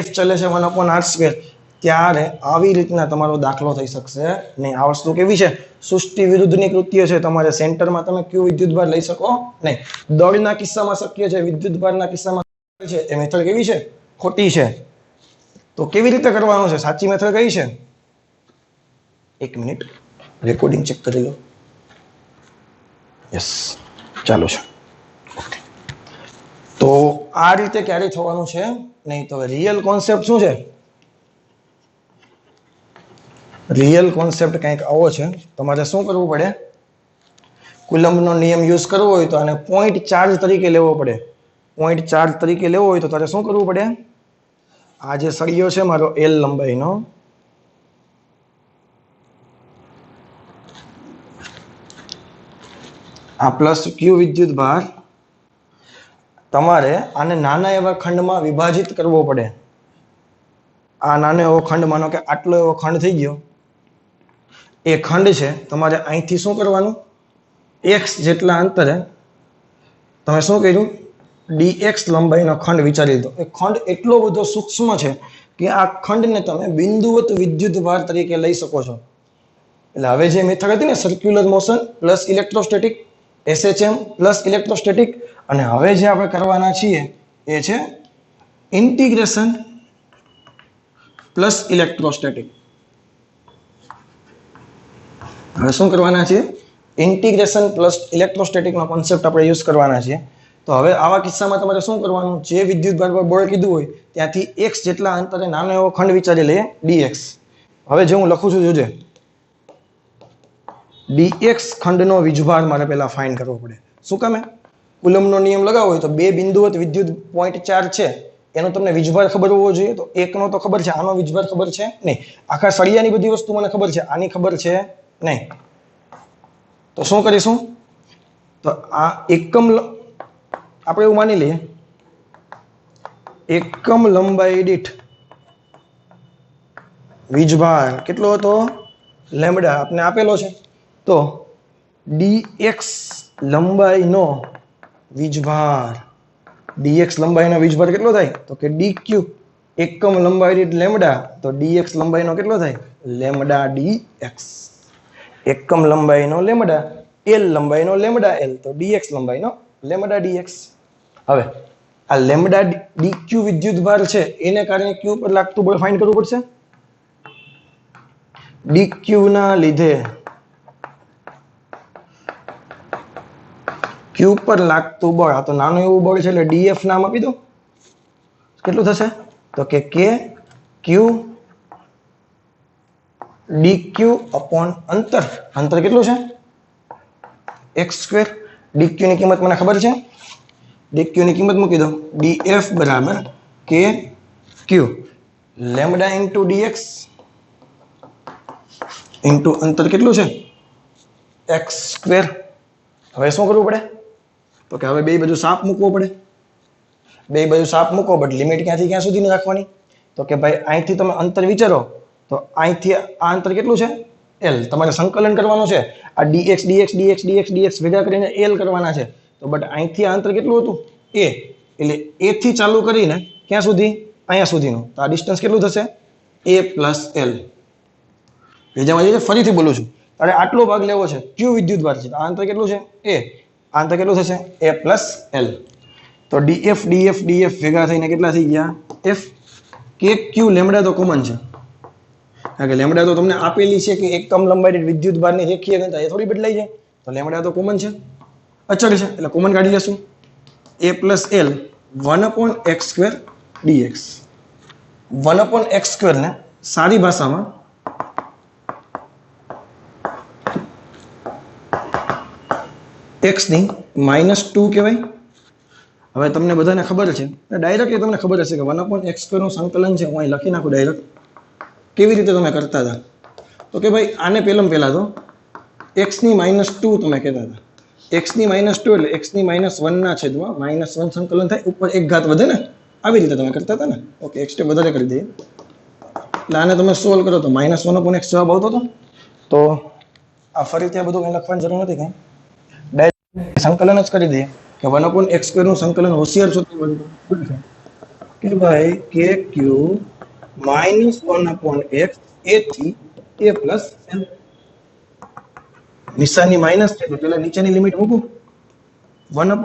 f ચલે છે 1/r². ત્યારે આવી રીતના તમારો દાખલો થઈ શકશે નહીં. આ વસ્તુ કેવી છે? સૃષ્ટિ વિરુદ્ધની કૃત્ય છે. તમારે સેન્ટરમાં તમે q વિદ્યુતભાર લઈ શકો નહીં. દળના કિસ્સામાં શક્ય છે, વિદ્યુતભારના કિસ્સામાં છે. એ મેથડ કેવી છે? ખોટી છે. તો કેવી રીતે કરવાનું છે? સાચી મેથડ કઈ છે? એક મિનિટ રેકોર્ડિંગ ચેક કરી લો. યસ, ચાલુ છે. તો આ રીતે ક્યારે થવાનું છે નહીં. તો રિયલ કોન્સેપ્ટ શું છે? રિયલ કોન્સેપ્ટ કંઈક આવો છે. તમારે શું કરવું પડે? કુલમ્બનો નિયમ યુઝ કરવો હોય તો આને પોઈન્ટ ચાર્જ તરીકે લેવો પડે. પોઈન્ટ ચાર્જ તરીકે લેવો હોય તો તારે શું કરવું પડે? આ જે સળિયો છે મારો l લંબાઈનો, આ પ્લસ q વિદ્યુત ભાર, તમારે આને નાના એવા ખંડમાં વિભાજિત કરવો પડે. આ નાનો એવો ખંડ, માનો કે આટલો એવો ખંડ થઈ ગયો. એ ખંડ છે, તમારે અહીંથી શું કરવાનું? x જેટલા અંતરે તમે શું કર્યું? dx લંબાઈનો ખંડ વિચારી લીધો. એ ખંડ એટલો બધો સૂક્ષ્મ છે કે આ ખંડને તમે બિંદુવત વિદ્યુત ભાર તરીકે લઈ શકો છો. એટલે હવે જે મેથડ હતી ને, circular motion plus electrostatic, SHM plus electrostatic, અને હવે જે આપણે કરવાના છીએ એ છે ઇન્ટિગ્રેશન પ્લસ ઇલેક્ટ્રોસ્ટેટિક. હવે શું કરવાના છે? ઇન્ટિગ્રેશન પ્લસ ઇલેક્ટ્રોસ્ટેટિકનો કોન્સેપ્ટ આપણે યુઝ કરવાના છીએ. તો હવે આવા કિસ્સામાં તમારે શું કરવાનું? જે વિદ્યુત ભાર પર બળ કીધું હોય ત્યાંથી x જેટલા અંતરે નાનો એવો ખંડ વિચારી લઈએ, dx. હવે જે હું લખું છું જોજે, dx ખંડનો વીજભાર મારે પહેલા ફાઇન્ડ કરવો પડે. શું કામે? કુલમ્બનો નિયમ લગાવો હોય તો બે બિંદુવત વિદ્યુત પોઈન્ટ ચાર્જ છે એનો તમને વીજભાર ખબર હોવો જોઈએ. તો એકનો તો ખબર છે, આનો વીજભાર ખબર છે નહીં. આખા સળિયાની બધી વસ્તુ મને ખબર છે, આની ખબર છે નહીં. તો શું કરીશું? તો આ એકમ, આપણે એવું માની લઈએ એકમ લંબાઈ દીઠ વીજભાર કેટલો હતો? લેમ્બડા આપણે આપેલો છે. તો dx લંબાઈનો વીજભાર, dx લંબાઈનો વીજભાર કેટલો થાય? તો કે dq એકમ લંબાઈ દીઠ લેમ્બડા. તો dx લંબાઈનો કેટલો થાય? Lambda dx. એકમ લંબાઈનો લેમ્બડા, l લંબાઈનો લેમ્બડા l, તો dx લંબાઈનો લેમ્બડા dx. હવે આ લેમ્ડા ડીક્યુ વિદ્યુતભાર છે એને કારણે ક્યુ પર લાગતું બળ ફાઇન્ડ કરવું પડશે. ડીક્યુ ના લીધે ક્યુ પર લાગતું બળ, આ તો નાનું એવું બળ છે એટલે ડીએફ નામ આપી દો. કેટલું થશે તો કે કે ક્યુ ડીક્યુ અપોન અંતર. અંતર કેટલું છે x². ડીક્યુ ની કિંમત મને ખબર છે, ડીક્યુ ની કિંમત મૂકી દો. ડીએફ બરાબર કે Q lambda into dx into અંતર કેટલું છે x². હવે શું કરવું પડે તો કે હવે બે બાજુ સાપ મૂકવો પડે. બે બાજુ સાપ મૂકો, બટ લિમિટ ક્યાંથી ક્યાં સુધીની રાખવાની તો કે ભાઈ અહીંથી તમે અંતર વિચારો તો અહીંથી આ અંતર કેટલું છે l. તમારે સંકલન કરવાનું છે, આ dx dx dx dx dx ભેગા કરીને l કરવાના છે. તો બટ અહીંથી આ અંતર કેટલું હતું a, એટલે a થી ચાલુ કરીને ક્યાં સુધી અહીંયા સુધીનું, તો આ ડિસ્ટન્સ કેટલું થશે a પ્લસ l. ફરીથી બોલું છું, તારે આટલો ભાગ લેવો છે, ક્યુ વિદ્યુતભાર છે, આ અંતર કેટલું છે a, આ અંતર કેટલું થશે a પ્લસ l. તો df df df ભેગા થઈને કેટલા થઈ ગયા f. કે ક્યુ લેમ્ડા તો કોમન છે, કારણ કે લેમ્ડા તો તમને આપેલી છે કે એકમ લંબાઈ વિદ્યુતભારની રેખીય ઘનતા, એ થોડી બદલાઈ જાય. તો લેમ્ડા તો કોમન છે, અચળ છે, એટલે કોમન કાઢી લેશું. a plus l 1/x² dx. 1/x² ને સારી ભાષામાં x ની -2 કહેવાય. હવે તમને બધાને ખબર છે, ડાયરેક્ટ તમને ખબર હશે કે 1/x² નું સંકલન છે. હું અહીં લખી નાખું ડાયરેક્ટ. કેવી રીતે તમે કરતા હતા તો કે ભાઈ આને પહેલા તો x ની -2 તમે કહેતા હતા. x ની -2 એટલે x ની -1 ના છેદમાં -1 સંકલન થાય, ઉપર એક ઘાત વધે ને, આવી રીતે તમે કરતા હતા ને. ઓકે, એક સ્ટેપ વધારે કરી દઈએ. એટલે આને તમે સોલ્વ કરો તો -1/x જવાબ આવતો હતો. તો આ ફરીથી આ બધું કંઈ લખવાની જરૂર નથી, કંઈ ડાયરેક્ટ સંકલન જ કરી દઈએ કે 1/x² નું સંકલન હોશિયાર છો કે ભાઈ કે ક્યુ -1/x a થી a પ્લસ l. નિશાની માઇનસ છે તો પેલા નીચેની લિમિટ મૂકું, 1/a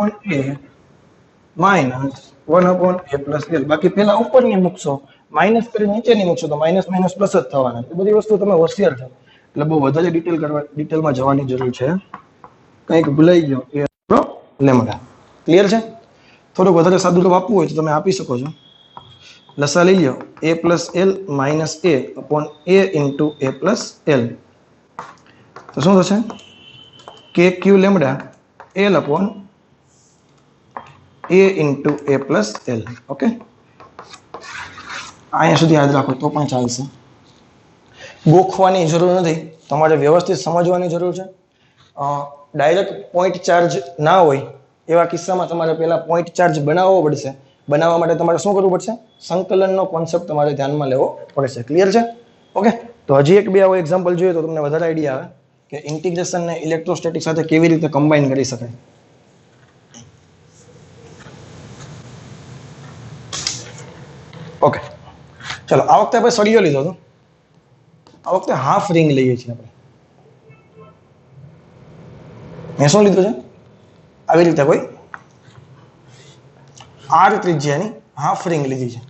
-1/a પ્લસ l. બાકી પેલા ઉપરની મૂકશો, માઇનસ કરી નીચેની મૂકશો તો માઇનસ માઇનસ પ્લસ જ થવાના. એ બધી વસ્તુ તમે હોશિયાર છો, એટલે બહુ વધારે ડિટેલમાં જવાની જરૂર છે. કંઈક ભૂલાઈ ગયો એ લેમ્ડા. ક્લિયર છે? થોડુંક વધારે સાદું રૂપ આપવું હોય તો તમે આપી શકો છો. લસા લઈ લો, a plus l minus a upon a into a plus l. તો શું થશે કે Q lambda l upon a into a plus l. Okay, અહીંયા સુધી યાદ રાખો તો પણ ચાલશે. ગોખવાની જરૂર નથી, તમારે વ્યવસ્થિત સમજવાની જરૂર છે. ડાયરેક્ટ પોઈન્ટ ચાર્જ ના હોય એવા કિસ્સામાં તમારે પહેલા પોઈન્ટ ચાર્જ બનાવવો પડશે. બનાવવા માટે તમારે શું કરવું પડશે? સંકલનનો કોન્સેપ્ટ તમારે ધ્યાનમાં લેવો પડશે. ક્લિયર છે? ઓકે, તો હજી એક બે આવો એક્ઝામ્પલ જોઈએ તો તમને વધારે આઈડિયા આવે કે ઇન્ટિગ્રેશન ને ઇલેક્ટ્રોસ્ટેટિક સાથે કેવી રીતે કમ્બાઈન કરી શકાય. ઓકે, ચલો આ વખતે આપણે સળિયો લીધો હતો, આ વખતે હાફ રિંગ લઈએ છીએ આપણે. મેં શું લીધું છે? આવી રીતે કોઈ r ત્રિજ્યાની હાફ રિંગ લીધી છે.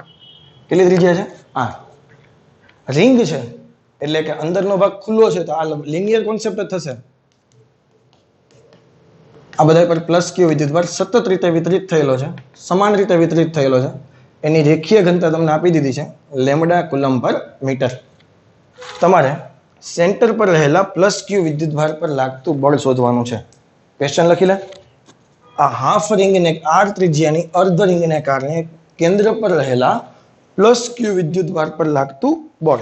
કેટલી ત્રિજ્યા છે? r. રિંગ છે એટલે કે અંદરનો ભાગ ખુલ્લો છે, તો આ લિનિયર કોન્સેપ્ટ જ થશે. આ બધા પર પ્લસ ક્યુ વિદ્યુતભાર સતત રીતે વિતરિત થયેલો છે, સમાન રીતે વિતરિત થયેલો છે. એની રેખીય ઘનતા તમને આપી દીધી છે લેમ્ડા કુલમ પર મીટર. તમારે સેન્ટર પર રહેલા પ્લસ ક્યુ વિદ્યુતભાર પર લાગતું બળ શોધવાનું છે. ક્વેશ્ચન લખી લે. આ હાફ રિંગને r ત્રિજ્યાની અર્ધ રિંગને કારણે કેન્દ્ર પર રહેલા પ્લસ ક્યુ વિદ્યુતભાર પર લાગતું બળ.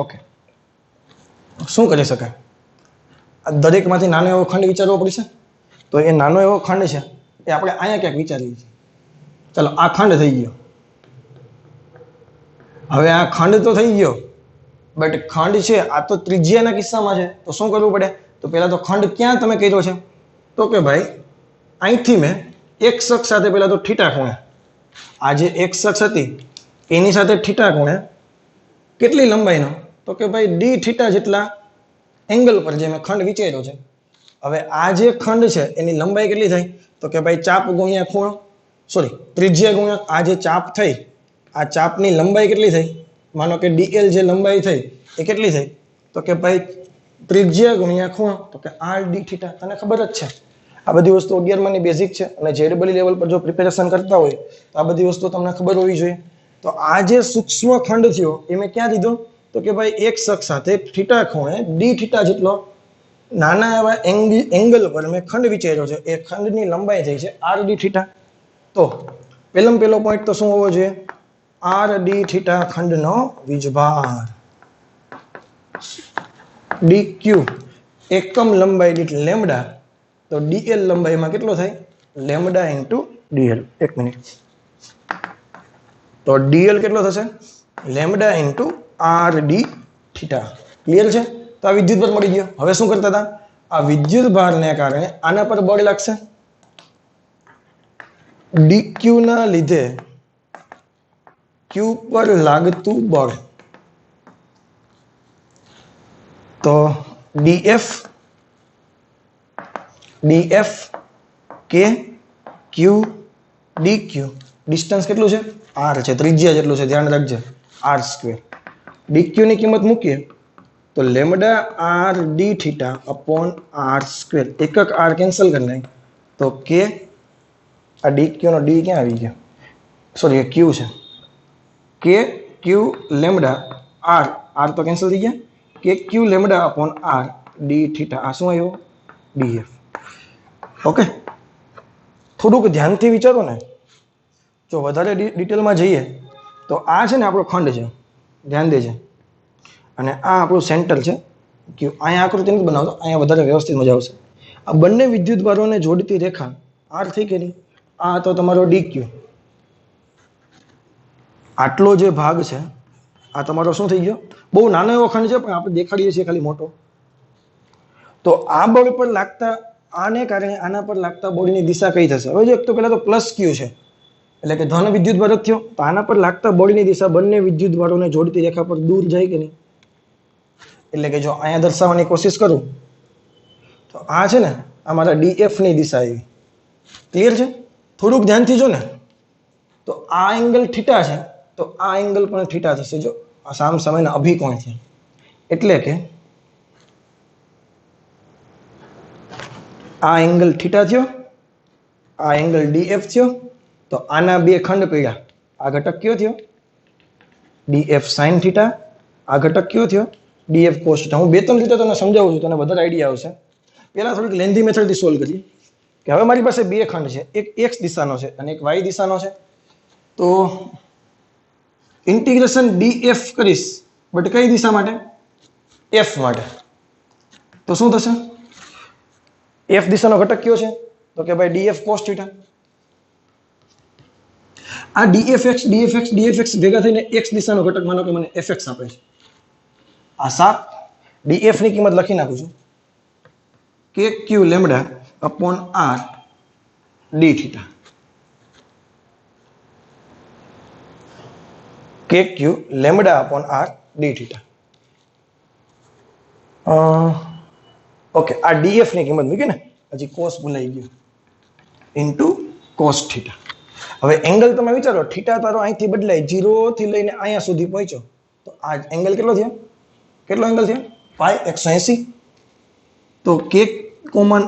ઓકે, શું કરી શકાય? આ દરેકમાંથી નાનો એવો ખંડ વિચારવો પડશે. તો એ નાનો એવો ખંડ છે એ આપણે અહીંયા ક્યાંક વિચારીએ છીએ. ચલો, આ ખંડ થઈ ગયો. હવે આ ખંડ તો થઈ ગયો, બટ ખંડ છે આ તો ત્રિજ્યાના કિસ્સામાં છે, તો શું કરવું પડે? તો પહેલા તો ખંડ ક્યાં તમે કર્યો છે? તો કે ભાઈ અહીંથી મેં એક અક્ષ સાથે પહેલા તો થીટા ખૂણે, આ જે એક અક્ષ હતી એની સાથે થીટા ખૂણે કેટલી લંબાઈનો? તો કે ભાઈ ડી થીટા જેટલા એંગલ પર જે મેં ખંડ વિચાર્યો છે. હવે આ જે ખંડ છે એની લંબાઈ કેટલી થાય? તો કે ભાઈ ચાપ ગુણ્યા ખૂણો, સોરી ત્રિજ્યા ગુણ્યા આ જે ચાપ થઈ, આ ચાપની લંબાઈ કેટલી થઈ? માનો કે ડીએલ જે લંબાઈ થઈ એ કેટલી થઈ? તો કે ભાઈ ત્રિજ્યા ગુણ્યા ખૂણો, તો કે આર ડી થીટા. તને ખબર જ છે આ બધી વસ્તુ 11 ની બેઝિક છે, અને જેડબલી લેવલ પર જો પ્રિપેરેશન કરતા હોય તો આ બધી વસ્તુ તમને ખબર હોવી જોઈએ. તો આ જે સૂક્ષ્મ ખંડ થયો એ મેં ક્યાં દીધો? તો કે ભાઈ એક શક સાથે થીટા ખૂણે ડી થીટા જેટલો નાના એવા એંગલ પર મેં ખંડ વિચાર્યો છે. એ ખંડની લંબાઈ થઈ છે આર ડી થીટા. તો પહેલો પોઈન્ટ તો શું હોવો જોઈએ? આર ડી થીટા ખંડનો વીજભાર. ડી ક્યુ એકમ લંબાઈ દીઠ લેમ્ડા, તો ડીએલ લંબાઈમાં કેટલો થાય? Lambda into DL. એક મિનિટ, તો ડીએલ કેટલો થશે? Lambda into R D theta. Clear છે? તો આ વિદ્યુત ભાર મળી ગયો. હવે શું કરતા હતા? આ વિદ્યુત ભારને કારણે આના પર બળ લાગશે. ડીક્યુ ના લીધે ક્યુ પર લાગતું બળ, તો ડીએફ કે ક્યુ ડી ક્યુ. ડિસ્ટન્સ કેટલું છે? આર છે. ત્રિજ્યા જેટલું છે, ધ્યાન રાખજે, આર સ્ક્વેર. ડીક્યુ ની કિંમત મૂકીએ તો lambda R D theta upon R square. એકક આર કેન્સલ કરી નાખ, તો કે આ ડીક્યુ નો ડી ક્યાં આવી ગયો? સોરી, ક્યુ છે. K Q lambda R, R તો કેન્સલ થઈ ગયા. K Q lambda upon R D theta. આ શું આવ્યો? ડીએફ. ઓકે, થોડુંક ધ્યાનથી વિચારો ને. જો વધારે ડિટેલમાં જઈએ તો આ છે ને આપણો ખંડ છે, ધ્યાન દેજે, અને આ આપણું સેન્ટર છે ક્યુ. અહીંયા આકૃતિ નથી બનાવતો, અહીંયા વધારે વ્યવસ્થિત મજા આવશે. આ બંને વિદ્યુત ભારોને જોડતી રેખા આર થઈ કે નહીં? આ તો તમારો ડી ક્યુ. આટલો જે ભાગ છે આ તમારો શું થઈ ગયો? બહુ નાનો એવો ખંડ છે, પણ આપણે દેખાડીએ છીએ ખાલી મોટો. તો આ બળ પર લાગતા, આને કારણે આના પર લાગતા બળની દિશા કઈ થશે? હવે જો એક તો પહેલા તો પ્લસ ક્યુ છે, એટલે કે ધન વિદ્યુત ભાર થયો. તો આના પર લાગતા બળની દિશા બંને વિદ્યુત ભારોને જોડતી રેખા પર દૂર જાય કે નહીં? એટલે કે જો અહીંયા દર્શાવવાની કોશિશ કરું તો આ છે ને અમારા ડીએફ ની દિશા આવી. ક્લિયર છે? થોડુંક ધ્યાનથી જો ને, તો આ એંગલ થીટા છે, તો આ એંગલ પણ થીટા થશે. જો આ સામ સામેના અભિકોણ છે, એટલે કે આ એંગલ થીટા થયો, આ એંગલ ડીએફ થયો. તો આના બે ખંડ પડ્યા. આ ઘટક કયો થયો? DF sine theta. આ ઘટક કયો થયો? DF cos theta. હું 2-3 રીતે તમને સમજાવું છું, તને વધારે આઈડિયા આવશે. પહેલા થોડીક લેન્ધી મેથડથી સોલ્વ કરીએ કે હવે મારી પાસે બે ખંડ છે, એક એક્સ દિશાનો છે અને એક વાય દિશાનો છે. તો ઇન્ટિગ્રેશન ડીએફ કરીશ, બટ કઈ દિશા માટે? એફ માટે. તો શું થશે? એફ દિશાનો ઘટક કયો છે? તો કે ભાઈ ડીએફ કોસ થીટા. આ ડીએફએક્સ ભેગા થઈને એક્સ દિશાનો ઘટક માનો કે મને એફએક્સ આપે છે. આ 7 ડીએફ ની કિંમત લખી નાખું છું, K Q lambda upon R D theta. K Q lambda upon R D theta. Okay, આ ડીએફ ની કિંમત મૂકી ને, હજી કોસ ભૂલાઈ ગયું, ઇન્ટુ કોસ થીટા. હવે એંગલ તમે વિચારો, થીટા તારો અહીંથી બદલાય 0 થી લઈને અહીંયા સુધી પહોંચ્યો, તો આ એંગલ કેટલો થયો? કેટલો એંગલ થયો? પાઈ 180. તો કે કોમન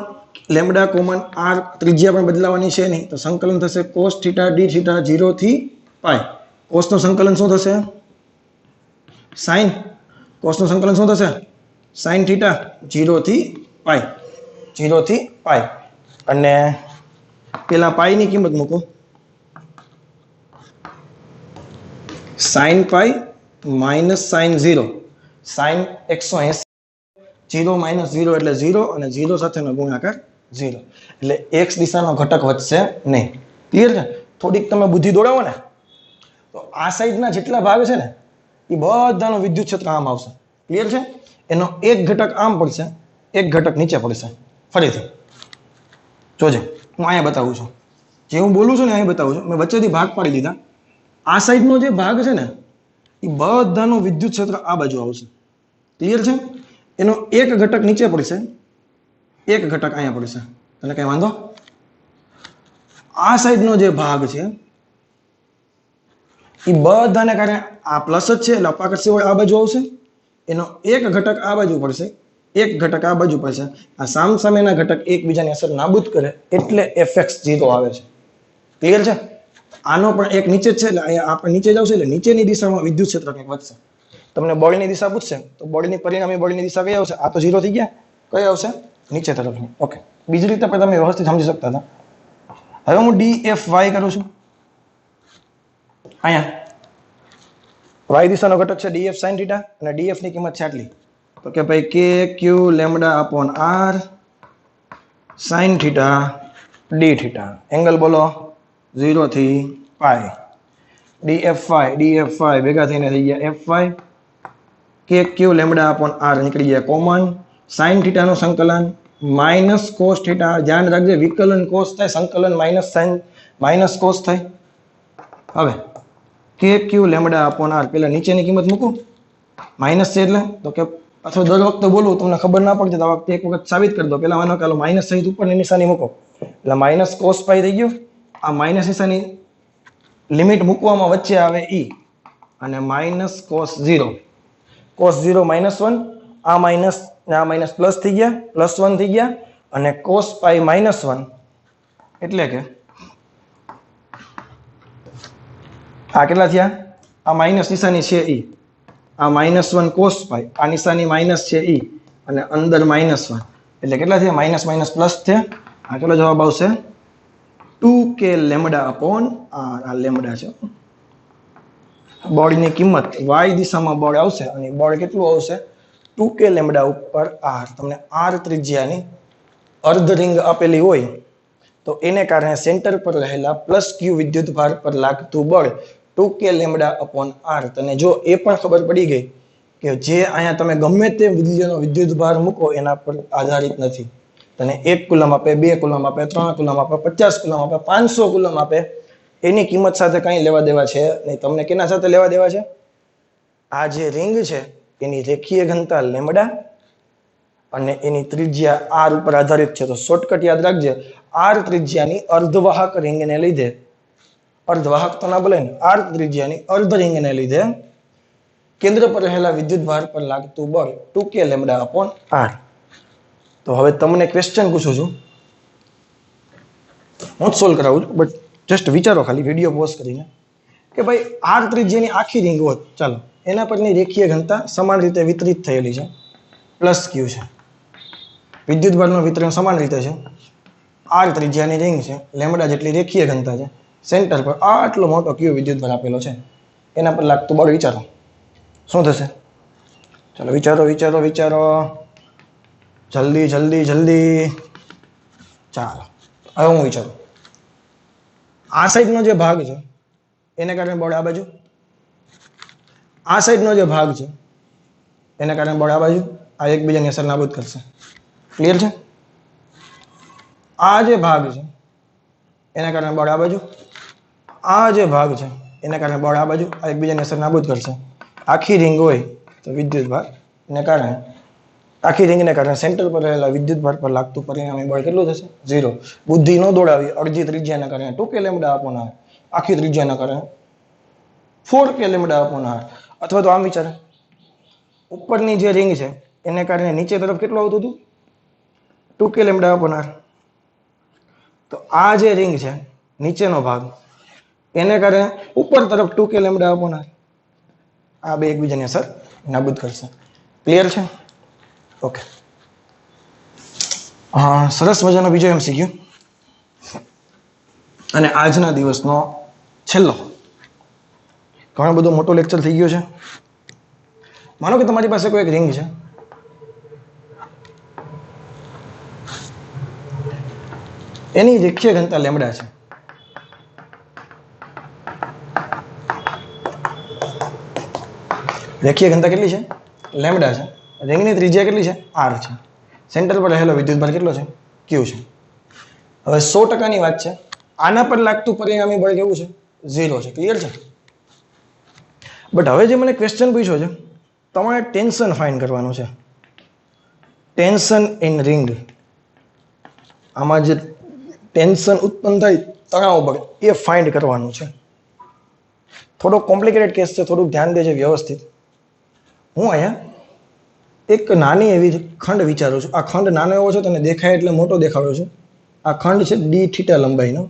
લેમ્ડા કોમન આર, ત્રિજ્યા પણ બદલાવાની છે નહીં, તો સંકલન થશે કોસ થીટા ડી થીટા 0 થી પાઈ. કોસ નું સંકલન શું થશે? સાઇન. કોસ નું સંકલન શું થશે? સાઇન થીટા 0 થી પાઈ. 0 થી પાઈ. અને પેલા પાઈ ની કિંમત મૂકો, sine pi minus sine 0. Sine 180, 0 minus 0 એટલે 0, અને 0 સાથેનો ગુણાકાર 0. એટલે એક્સ દિશાનો ઘટક વધશે નહીં. ક્લિયર છે? થોડીક તમે બુદ્ધિ દોડાવો ને, તો આ સાઈડના જેટલા ભાગ છે ને એ બધાનો વિદ્યુત ક્ષેત્ર આમ આવશે. ક્લિયર છે? એનો એક ઘટક આમ પડશે, એક ઘટક નીચે પડશે. ફરીથી જોજે, હું અહીંયા બતાવું છું, જે હું બોલું છું ને અહીં બતાવું છું. મેં વચ્ચેથી ભાગ પાડી દીધા. આ સાઈડનો જે ભાગ છે ને એ બધાનો વિદ્યુત ક્ષેત્ર આ બાજુ આવશે. ક્લિયર છે? એનો એક ઘટક નીચે પડશે, એક ઘટક અહીંયા પડશે. એટલે કઈ વાંધો? આ સાઈડનો જે ભાગ છે એ બધાને કારણે આ પ્લસ જ છે એટલે અપાકર્ષી બળ આ બાજુ આવશે, એનો એક ઘટક આ બાજુ પડશે, એક ઘટક આ બાજુ પડશે, આ સામસામેના ઘટક એકબીજાની અસર નાબૂદ કરે એટલે Fx 0 આવે છે. ક્લિયર છે? આનો પણ એક નીચે જ છે એટલે અહીંયા આપણે નીચે જ આવશે એટલે નીચેની દિશામાં વિદ્યુત ક્ષેત્ર કંઈક વધશે. તમને બળની દિશા પૂછશે તો બળની પરિણામી બળની દિશા કઈ આવશે? આ તો 0 થઈ ગયા, કઈ આવશે? નીચે તરફની. ઓકે, બીજી રીતે પણ તમે વ્યવસ્થિત સમજી શકતા હતા. હવે હું dfy કરું છું. અહીંયા y દિશાનો ઘટક છે df sin θ અને df ની કિંમત છે આટલી. તો કે ભાઈ k q λ/r sin θ dθ. Angle બોલો 0 થી પાઈ. dfy ભેગા થઈને થઈ ગયા fy. k q λ/r નીકળી ગયા કોમન. sin θ નું સંકલન માઇનસ cos θ. ધ્યાન રાખજે વિકલન cos થાય, સંકલન માઇનસ sin માઇનસ cos થાય. હવે k q λ/r પેલા નીચેની કિંમત મૂકું, માઇનસ છે એટલે તો કે અથવા દર વખતે બોલું તમને ખબર ના પડતી તો આ વખતે એક વખત સાબિત કરી દો. પેલા માનો કે માઇનસ સહિત ઉપરની નિશાની મૂકો એટલે માઇનસ cos પાઈ થઈ ગયું. આ માઇનસ નિશાની લિમિટ મૂકવામાં વચ્ચે આવે ઈ અને માઇનસ cos 0 -1, આ માઇનસ ને આ માઇનસ પ્લસ થઈ ગયા, +1 થઈ ગયા અને cos પાઈ -1 એટલે કે આ કેટલા થયા? આ માઇનસ નિશાની છે ઈ, આ -1 cos પાઈ, આ નિશાની માઇનસ છે ઈ અને અંદર -1 એટલે કેટલા થયા? માઇનસ માઇનસ પ્લસ થયા. આ કેટલો જવાબ આવશે? 2k λ/r. આ લેમ્બડા છે. બળની કિંમત y દિશામાં બળ આવશે અને બળ કેટલું આવશે? 2k λ ઉપર r. તમને r ત્રિજ્યાની અર્ધ રિંગ આપેલી હોય તો એને કારણે સેન્ટર પર રહેલા +q વિદ્યુત ભાર પર લાગતું બળ 2k λ/r. તને જો એ પણ ખબર પડી ગઈ કે જે અહીંયા તમે ગમે તે વીજળીનો વિદ્યુત ભાર મૂકો એના પર આધારિત નથી. તને 1 કુલમ આપે, 2 કુલમ આપે, 3 કુલમ આપે, 50 કુલમ આપે, 500 કુલમ આપે, એની કિંમત સાથે કંઈ લેવા દેવા છે નહીં. તમને કેના સાથે લેવા દેવા છે? આ જે રિંગ છે એની રેખીય ઘનતા લેમ્બડા અને એની ત્રિજ્યા r ઉપર આધારિત છે. તો શોર્ટકટ યાદ રાખજે, r ત્રિજ્યાની અર્ધવાહક રિંગને લીધે, અર્ધવાહક તો ના બોલે ને, r ત્રિજ્યાની અર્ધ રિંગને લીધે કેન્દ્ર પર રહેલા વિદ્યુત ભાર પર લાગતું બળ 2k λ/r. તો હવે તમને ક્વેશ્ચન પૂછું છું, હું જ સોલ્વ કરાવું છું બટ જસ્ટ વિચારો ખાલી વિડીયો પોઝ કરીને કે ભાઈ r ત્રિજ્યાની આખી રિંગ હોત, ચાલો એના પરની રેખીય ઘનતા સમાન રીતે વિતરિત થયેલી છે, પ્લસ q છે, વિદ્યુત ભારનું વિતરણ સમાન રીતે છે, r ત્રિજ્યાની રિંગ છે, લેમ્બડા જેટલી રેખીય ઘનતા છે, સેન્ટર પર આટલો મોટો q વિદ્યુત ભાર આપેલો છે, એના પર લાગતું બળ વિચારો શું થશે? ચાલો વિચારો વિચારો વિચારો, જલ્દી જલ્દી જલ્દી. ચાલો હવે હું વિચારું, આ સાઈડનો જે ભાગ છે એને કારણે બળ આ બાજુ, આ સાઈડનો જે ભાગ છે એને કારણે બળ આ બાજુ, આ એકબીજાની અસર નાબૂદ કરશે. ક્લિયર છે? આ જે ભાગ છે એના કારણે બળ આ બાજુ, આ જે ભાગ છે એના કારણે બળ આ બાજુ, આ એકબીજાની અસર નાબૂદ કરશે. આખી રિંગ હોય તો વિદ્યુત ભાર ને કારણે, આખી રિંગને કારણે સેન્ટર પર રહેલા વિદ્યુત ભાર પર લાગતું પરિણામી બળ કેટલું થશે? 0. બુદ્ધિ ન દોડાવી, અડધી ત્રિજ્યાના કારણે 2k λ/r, આખી ત્રિજ્યાના કારણે 4k λ/r. અથવા તો આમ વિચારે, ઉપરની જે રિંગ છે એને કારણે નીચે તરફ કેટલું આવતું હતું? 2k λ/r. તો આ જે રિંગ છે નીચેનો ભાગ એને કારણે ઉપર તરફ 2k λ/r. આ બે એકબીજાની અસર નાબૂદ કરશે. ક્લિયર છે? ઓકે. સરસ મજાનો બીજો MCQ અને આજના દિવસનો છેલ્લો. ઘણો બધો મોટો લેક્ચર થઈ ગયો છે. માનો કે તમારી પાસે કોઈ એક રિંગ છે, એની રેખીય ઘનતા લેમ્બડા છે. રેખીય ઘનતા કેટલી છે? લેમ્બડા છે. રિંગની ત્રિજ્યા કેટલી છે? r છે. સેન્ટર પર રહેલો વિદ્યુતભાર કેટલો છે? q છે. હવે 100% વાત છે, આના પર લાગતું પરિણામી બળ કેવું છે? 0 છે. ક્લિયર છે? બટ હવે જે મને ક્વેશ્ચન પૂછ્યો છે, તમારે ટેન્શન ફાઇન્ડ કરવાનું છે. Tension in ring. આમાં જે ટેન્શન ઉત્પન્ન થાય તણાવ બળ એ ફાઇન્ડ કરવાનું છે. થોડો કોમ્પ્લિકેટેડ કેસ છે, થોડુંક ધ્યાન દેજે વ્યવસ્થિત. હું અહીંયા એક નાની એવી ખંડ વિચારું છું. આ ખંડ નાનો એવો છે, તને દેખાય એટલે મોટો દેખાડો છું. આ ખંડ છે ડી થીટા લંબાઈનો,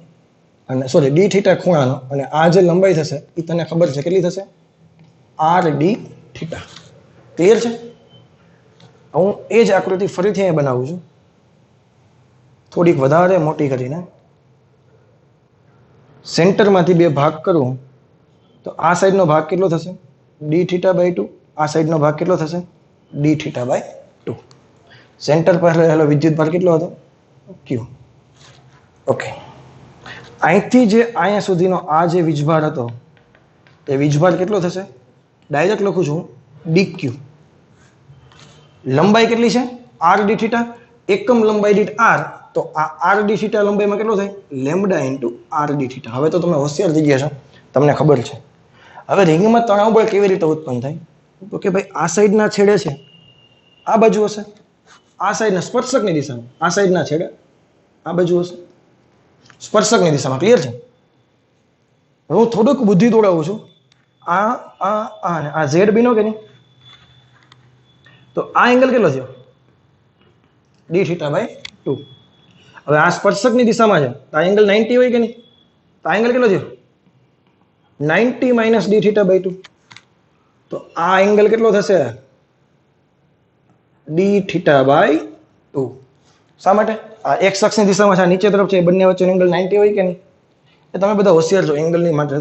અને સોરી ડી થીટા ખૂણાનો, અને આ જે લંબાઈ થશે એ તને ખબર છે કેટલી થશે? R D theta. ક્લિયર છે? હું એ જ આકૃતિ ફરીથી અહીંયા બનાવું છું, થોડીક વધારે મોટી કરીને. સેન્ટરમાંથી બે ભાગ કરું તો આ સાઈડનો ભાગ કેટલો થશે? D theta by 2. આ સાઈડનો ભાગ કેટલો થશે? D theta by 2. સેન્ટર પર રહેલો વિદ્યુત ભાર કેટલો હતો? ક્યુ. ઓકે, અહીંથી જે અહીંયા સુધીનો આ જે વીજભાર હતો એ વીજભાર કેટલો થશે? ડાયરેક્ટ લખું છું ડી ક્યુ. લંબાઈ કેટલી છે? R D theta. એકમ લંબાઈ દીઠ આર, તો આ આર ડી થીટા લંબાઈમાં કેટલો થાય? Lambda into R D theta. હવે તો તમે હોશિયાર થઈ ગયા છો, તમને ખબર છે. હવે રિંગમાં તણાવ બળ કેવી રીતે ઉત્પન્ન થાય? તો કે ભાઈ આ સાઈડના છેડે છે, આ બાજુ હશે. આ સાઈડના સ્પર્શકની દિશામાં, આ સાઈડના છેડે આ બાજુ હશે, સ્પર્શકની દિશામાં. ક્લિયર છે? હું થોડુંક બુદ્ધિ દોડાવું છું. આ ઝેડ બીનો કે નહીં, તો આ એંગલ કેટલો થયો? D theta by 2. હવે આ સ્પર્શકની દિશામાં છે, તો આ એંગલ 90 હોય કે નહીં? તો આ એંગલ કેટલો થયો? 90 માઇનસ ડી થીટા બાય 2. તો આ એંગલ કેટલો થશે? D theta by 2. શા માટે? આ એક્સ અક્ષની દિશામાં છે, નીચે તરફ છે, બંને વચ્ચેનો એંગલ 90 હોય કે નહીં? એ તમે બધા હોશિયાર છો એંગલની માટે.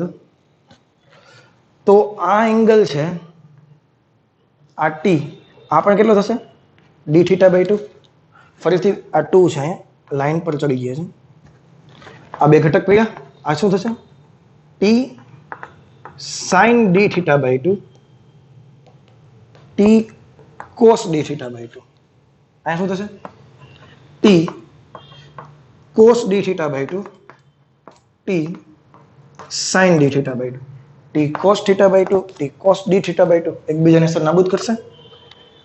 તો આ એંગલ છે, આ ટી, આ પણ કેટલો થશે? D theta by 2. ફરીથી આ 2 છે, અહીંયા લાઈન પર ચડી ગયા છે. આ બે ઘટક પડ્યા, આ શું થશે? T sine D theta by 2, T cos D theta by 2. આ શું થશે? T cos D theta by 2, T sine D theta by 2. T cos theta by 2, T cos D theta by 2 એકબીજાને સર નાબૂદ કરશે.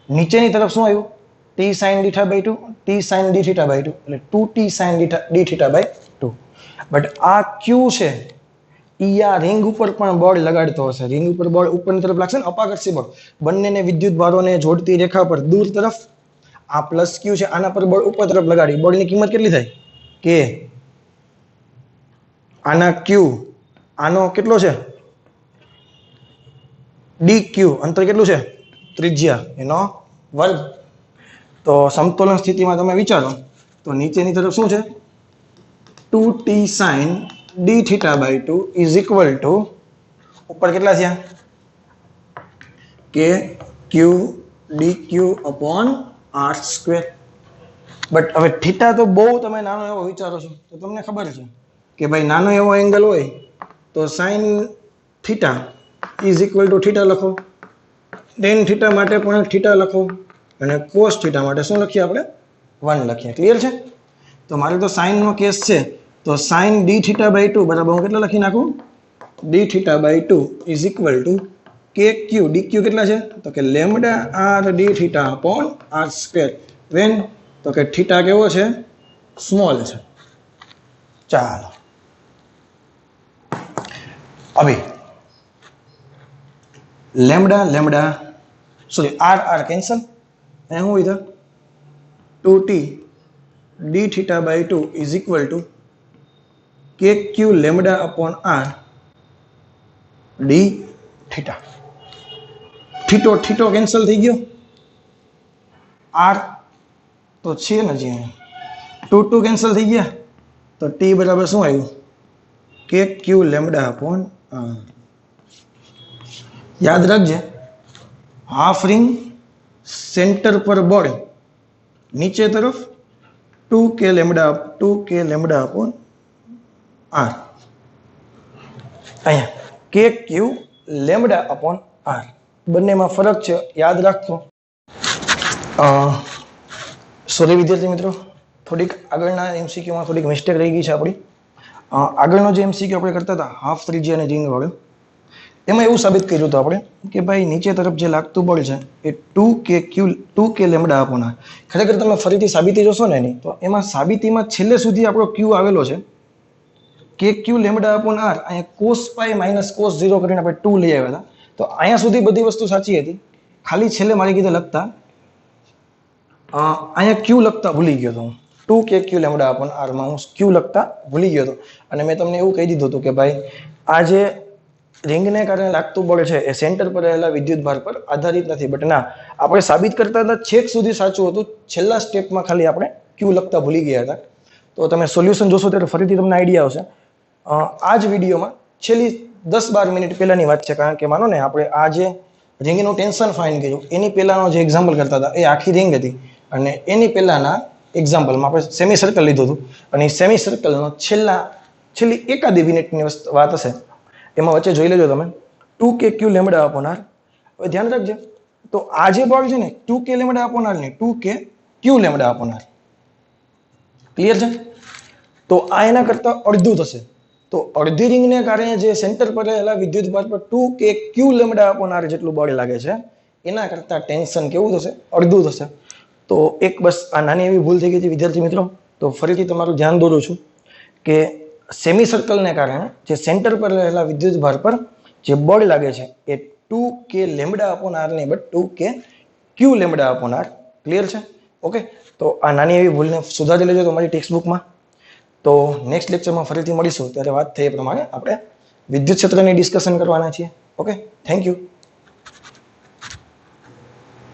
નીચેની તરફ શું આવ્યું? T sine D theta by 2, T sine D theta by 2, એટલે 2t sine D theta by 2. But આ ક્યુ છે ઈ આ રિંગ ઉપર પણ બળ લગાડતો હશે. રિંગ ઉપર બળ ઉપરની તરફ લાગશે ને, અપાકર્ષી બળ. બંનેને વિદ્યુત ભારોને જોડતી રેખા પર દૂર તરફ આ પ્લસ ક્યુ છે, આના પર બળ ઉપર તરફ લગાડી. બળની કિંમત કેટલી થાય? કે આના ક્યુ, આનો કેટલો છે? ડી ક્યુ. અંતર કેટલું છે? ત્રિજ્યા, એનો વર્ગ. તો સમતોલન સ્થિતિમાં તમે વિચારો તો નીચેની તરફ શું છે? 2t sin d theta by 2 is equal to, ઉપર કેટલા થયા? કે q dq upon r square. But હવે થીટા તો બહુ તમે નાનો એવો વિચારો છો, તો તમને ખબર છે કે ભાઈ નાનો એવો એંગલ હોય તો sin theta is equal to theta લખો, tan થીટા માટે પણ થીટા લખો, અને cos થીટા માટે શું લખીએ આપણે? 1 લખીએ. ક્લિયર છે? તો મારે તો સાઇન નો કેસ છે, તો sin d થીટા બાય 2 બરાબર હું કેટલા લખી નાખું? d theta by 2 is equal to kq. dq કેટલા છે? તો કે lambda r d theta upon r square. વેન? તો કે થીટા કેવો છે? સ્મોલ છે. ચાલો હવે લેમ્ડા સોરી r કેન્સલ. અહીંયા શું હોય? 2t d theta by 2 is equal to kq lambda upon r d theta. થીટો કેન્સલ થઈ ગયો. r તો છે ને જે 2 કેન્સલ થઈ ગયા, તો t બરાબર શું આવ્યું? kq lambda upon r. યાદ રાખજે, હાફ રિંગ, સેન્ટર પર બળ, નીચે તરફ 2k લેમ્ડા અપોન r. અહીંયા kq લેમ્ડા અપોન r. બંનેમાં ફરક છે, યાદ રાખજો. સોરી વિદ્યાર્થી મિત્રો, થોડીક આગળના એમસીક્યુમાં થોડીક મિસ્ટેક રહી ગઈ છે આપણી. આગળનો જે એમસીક્યુ આપણે કરતા હતા હાફ ત્રિજ્યા અને રિંગ વાળો, એમાં એવું સાબિત કર્યું હતું આપણે કે ભાઈ નીચે તરફ જે લાગતું બળ છે એ 2k લેમ્ડા અપોન r. ખરેખર તમે ફરીથી સાબિતી જોશો ને એની, તો એમાં સાબિતીમાં છેલ્લે સુધી આપણો ક્યુ આવેલો છે, કે ક્યુ લેમડા અપોન આર અહીંયા કોસ પાઈ માઇનસ કોસ 0 કરીને આપણે 2 લઈ આવ્યા હતા. તો અહીંયા સુધી બધી વસ્તુ સાચી હતી. ખાલી છેલ્લે મારી કીધે લખતા અહીંયા ક્યુ લખતા ભૂલી ગયો હતો હું. 2 કે ક્યુ લેમડા અપોન આર માં હું ક્યુ લખતા ભૂલી ગયો હતો. અને મેં તમને એવું કહી દીધું હતું કે ભાઈ આ જે રિંગને કારણે લાગતું બળ છે એ સેન્ટર પર રહેલા વિદ્યુત ભાર પર આધારિત નથી. બટ ના, આપણે સાબિત કરતા હતા છેક સુધી સાચું હતું. છેલ્લા સ્ટેપમાં ખાલી આપણે ક્યુ લખતા ભૂલી ગયા હતા. તો તમે સોલ્યુશન જોશો ત્યારે ફરીથી તમને આઈડિયા આવશે. આ જ વિડીયોમાં છેલ્લી 10-12 મિનિટ પહેલાની વાત છે. કારણ કે માનો ને આપણે આ જે રિંગનું ટેન્શન ફાઇન્ડ કર્યું એની પહેલાનો જે એક્ઝામ્પલ કરતા હતા એ આખી રિંગ હતી. અને એની પહેલાના એક્ઝામ્પલમાં આપણે સેમી સર્કલ લીધું હતું. અને એ સેમી સર્કલનો છેલ્લી એકાદી મિનિટની વાત હશે. એમાં વચ્ચે જોઈ લેજો તમે 2 કે ક્યુ લેમડા અપોન આર. હવે ધ્યાન રાખજો, તો આ જે ભાગ છે ને 2 કે લેમડા અપોન આર નહીં, 2 કે ક્યુ લેમડા અપોન આર. ક્લિયર છે? તો આ એના કરતા અડધું થશે. તો અડધી રિંગને કારણે જે સેન્ટર પર રહેલા વિદ્યુત ભાર પર 2 કે ક્યુ લેમડા અપોન આર જેટલું બળ લાગે છે એના કરતા ટેન્શન કેવું થશે? અડધું થશે. તો એક બસ આ નાની એવી ભૂલ થઈ ગઈ હતી વિદ્યાર્થી મિત્રો. તો ફરીથી તમારું ધ્યાન દોરું છું કે સેમી સર્કલને કારણે જે સેન્ટર પર રહેલા વિદ્યુત ભાર પર જે બળ લાગે છે એ 2 કે લેમડા અપોન આર નહીં, બટ 2 કે ક્યુ લેમડા અપોન આર. ક્લિયર છે? ઓકે. તો આ નાની એવી ભૂલને સુધારી લેજો તમારી ટેક્સ્ટ બુકમાં. તો નેક્સ્ટ લેક્ચરમાં ફરીથી મળીશું ત્યારે વાત થઈ એ પ્રમાણે આપણે વિદ્યુત ક્ષેત્રની ડિસ્કશન કરવાના છીએ. Okay, thank you.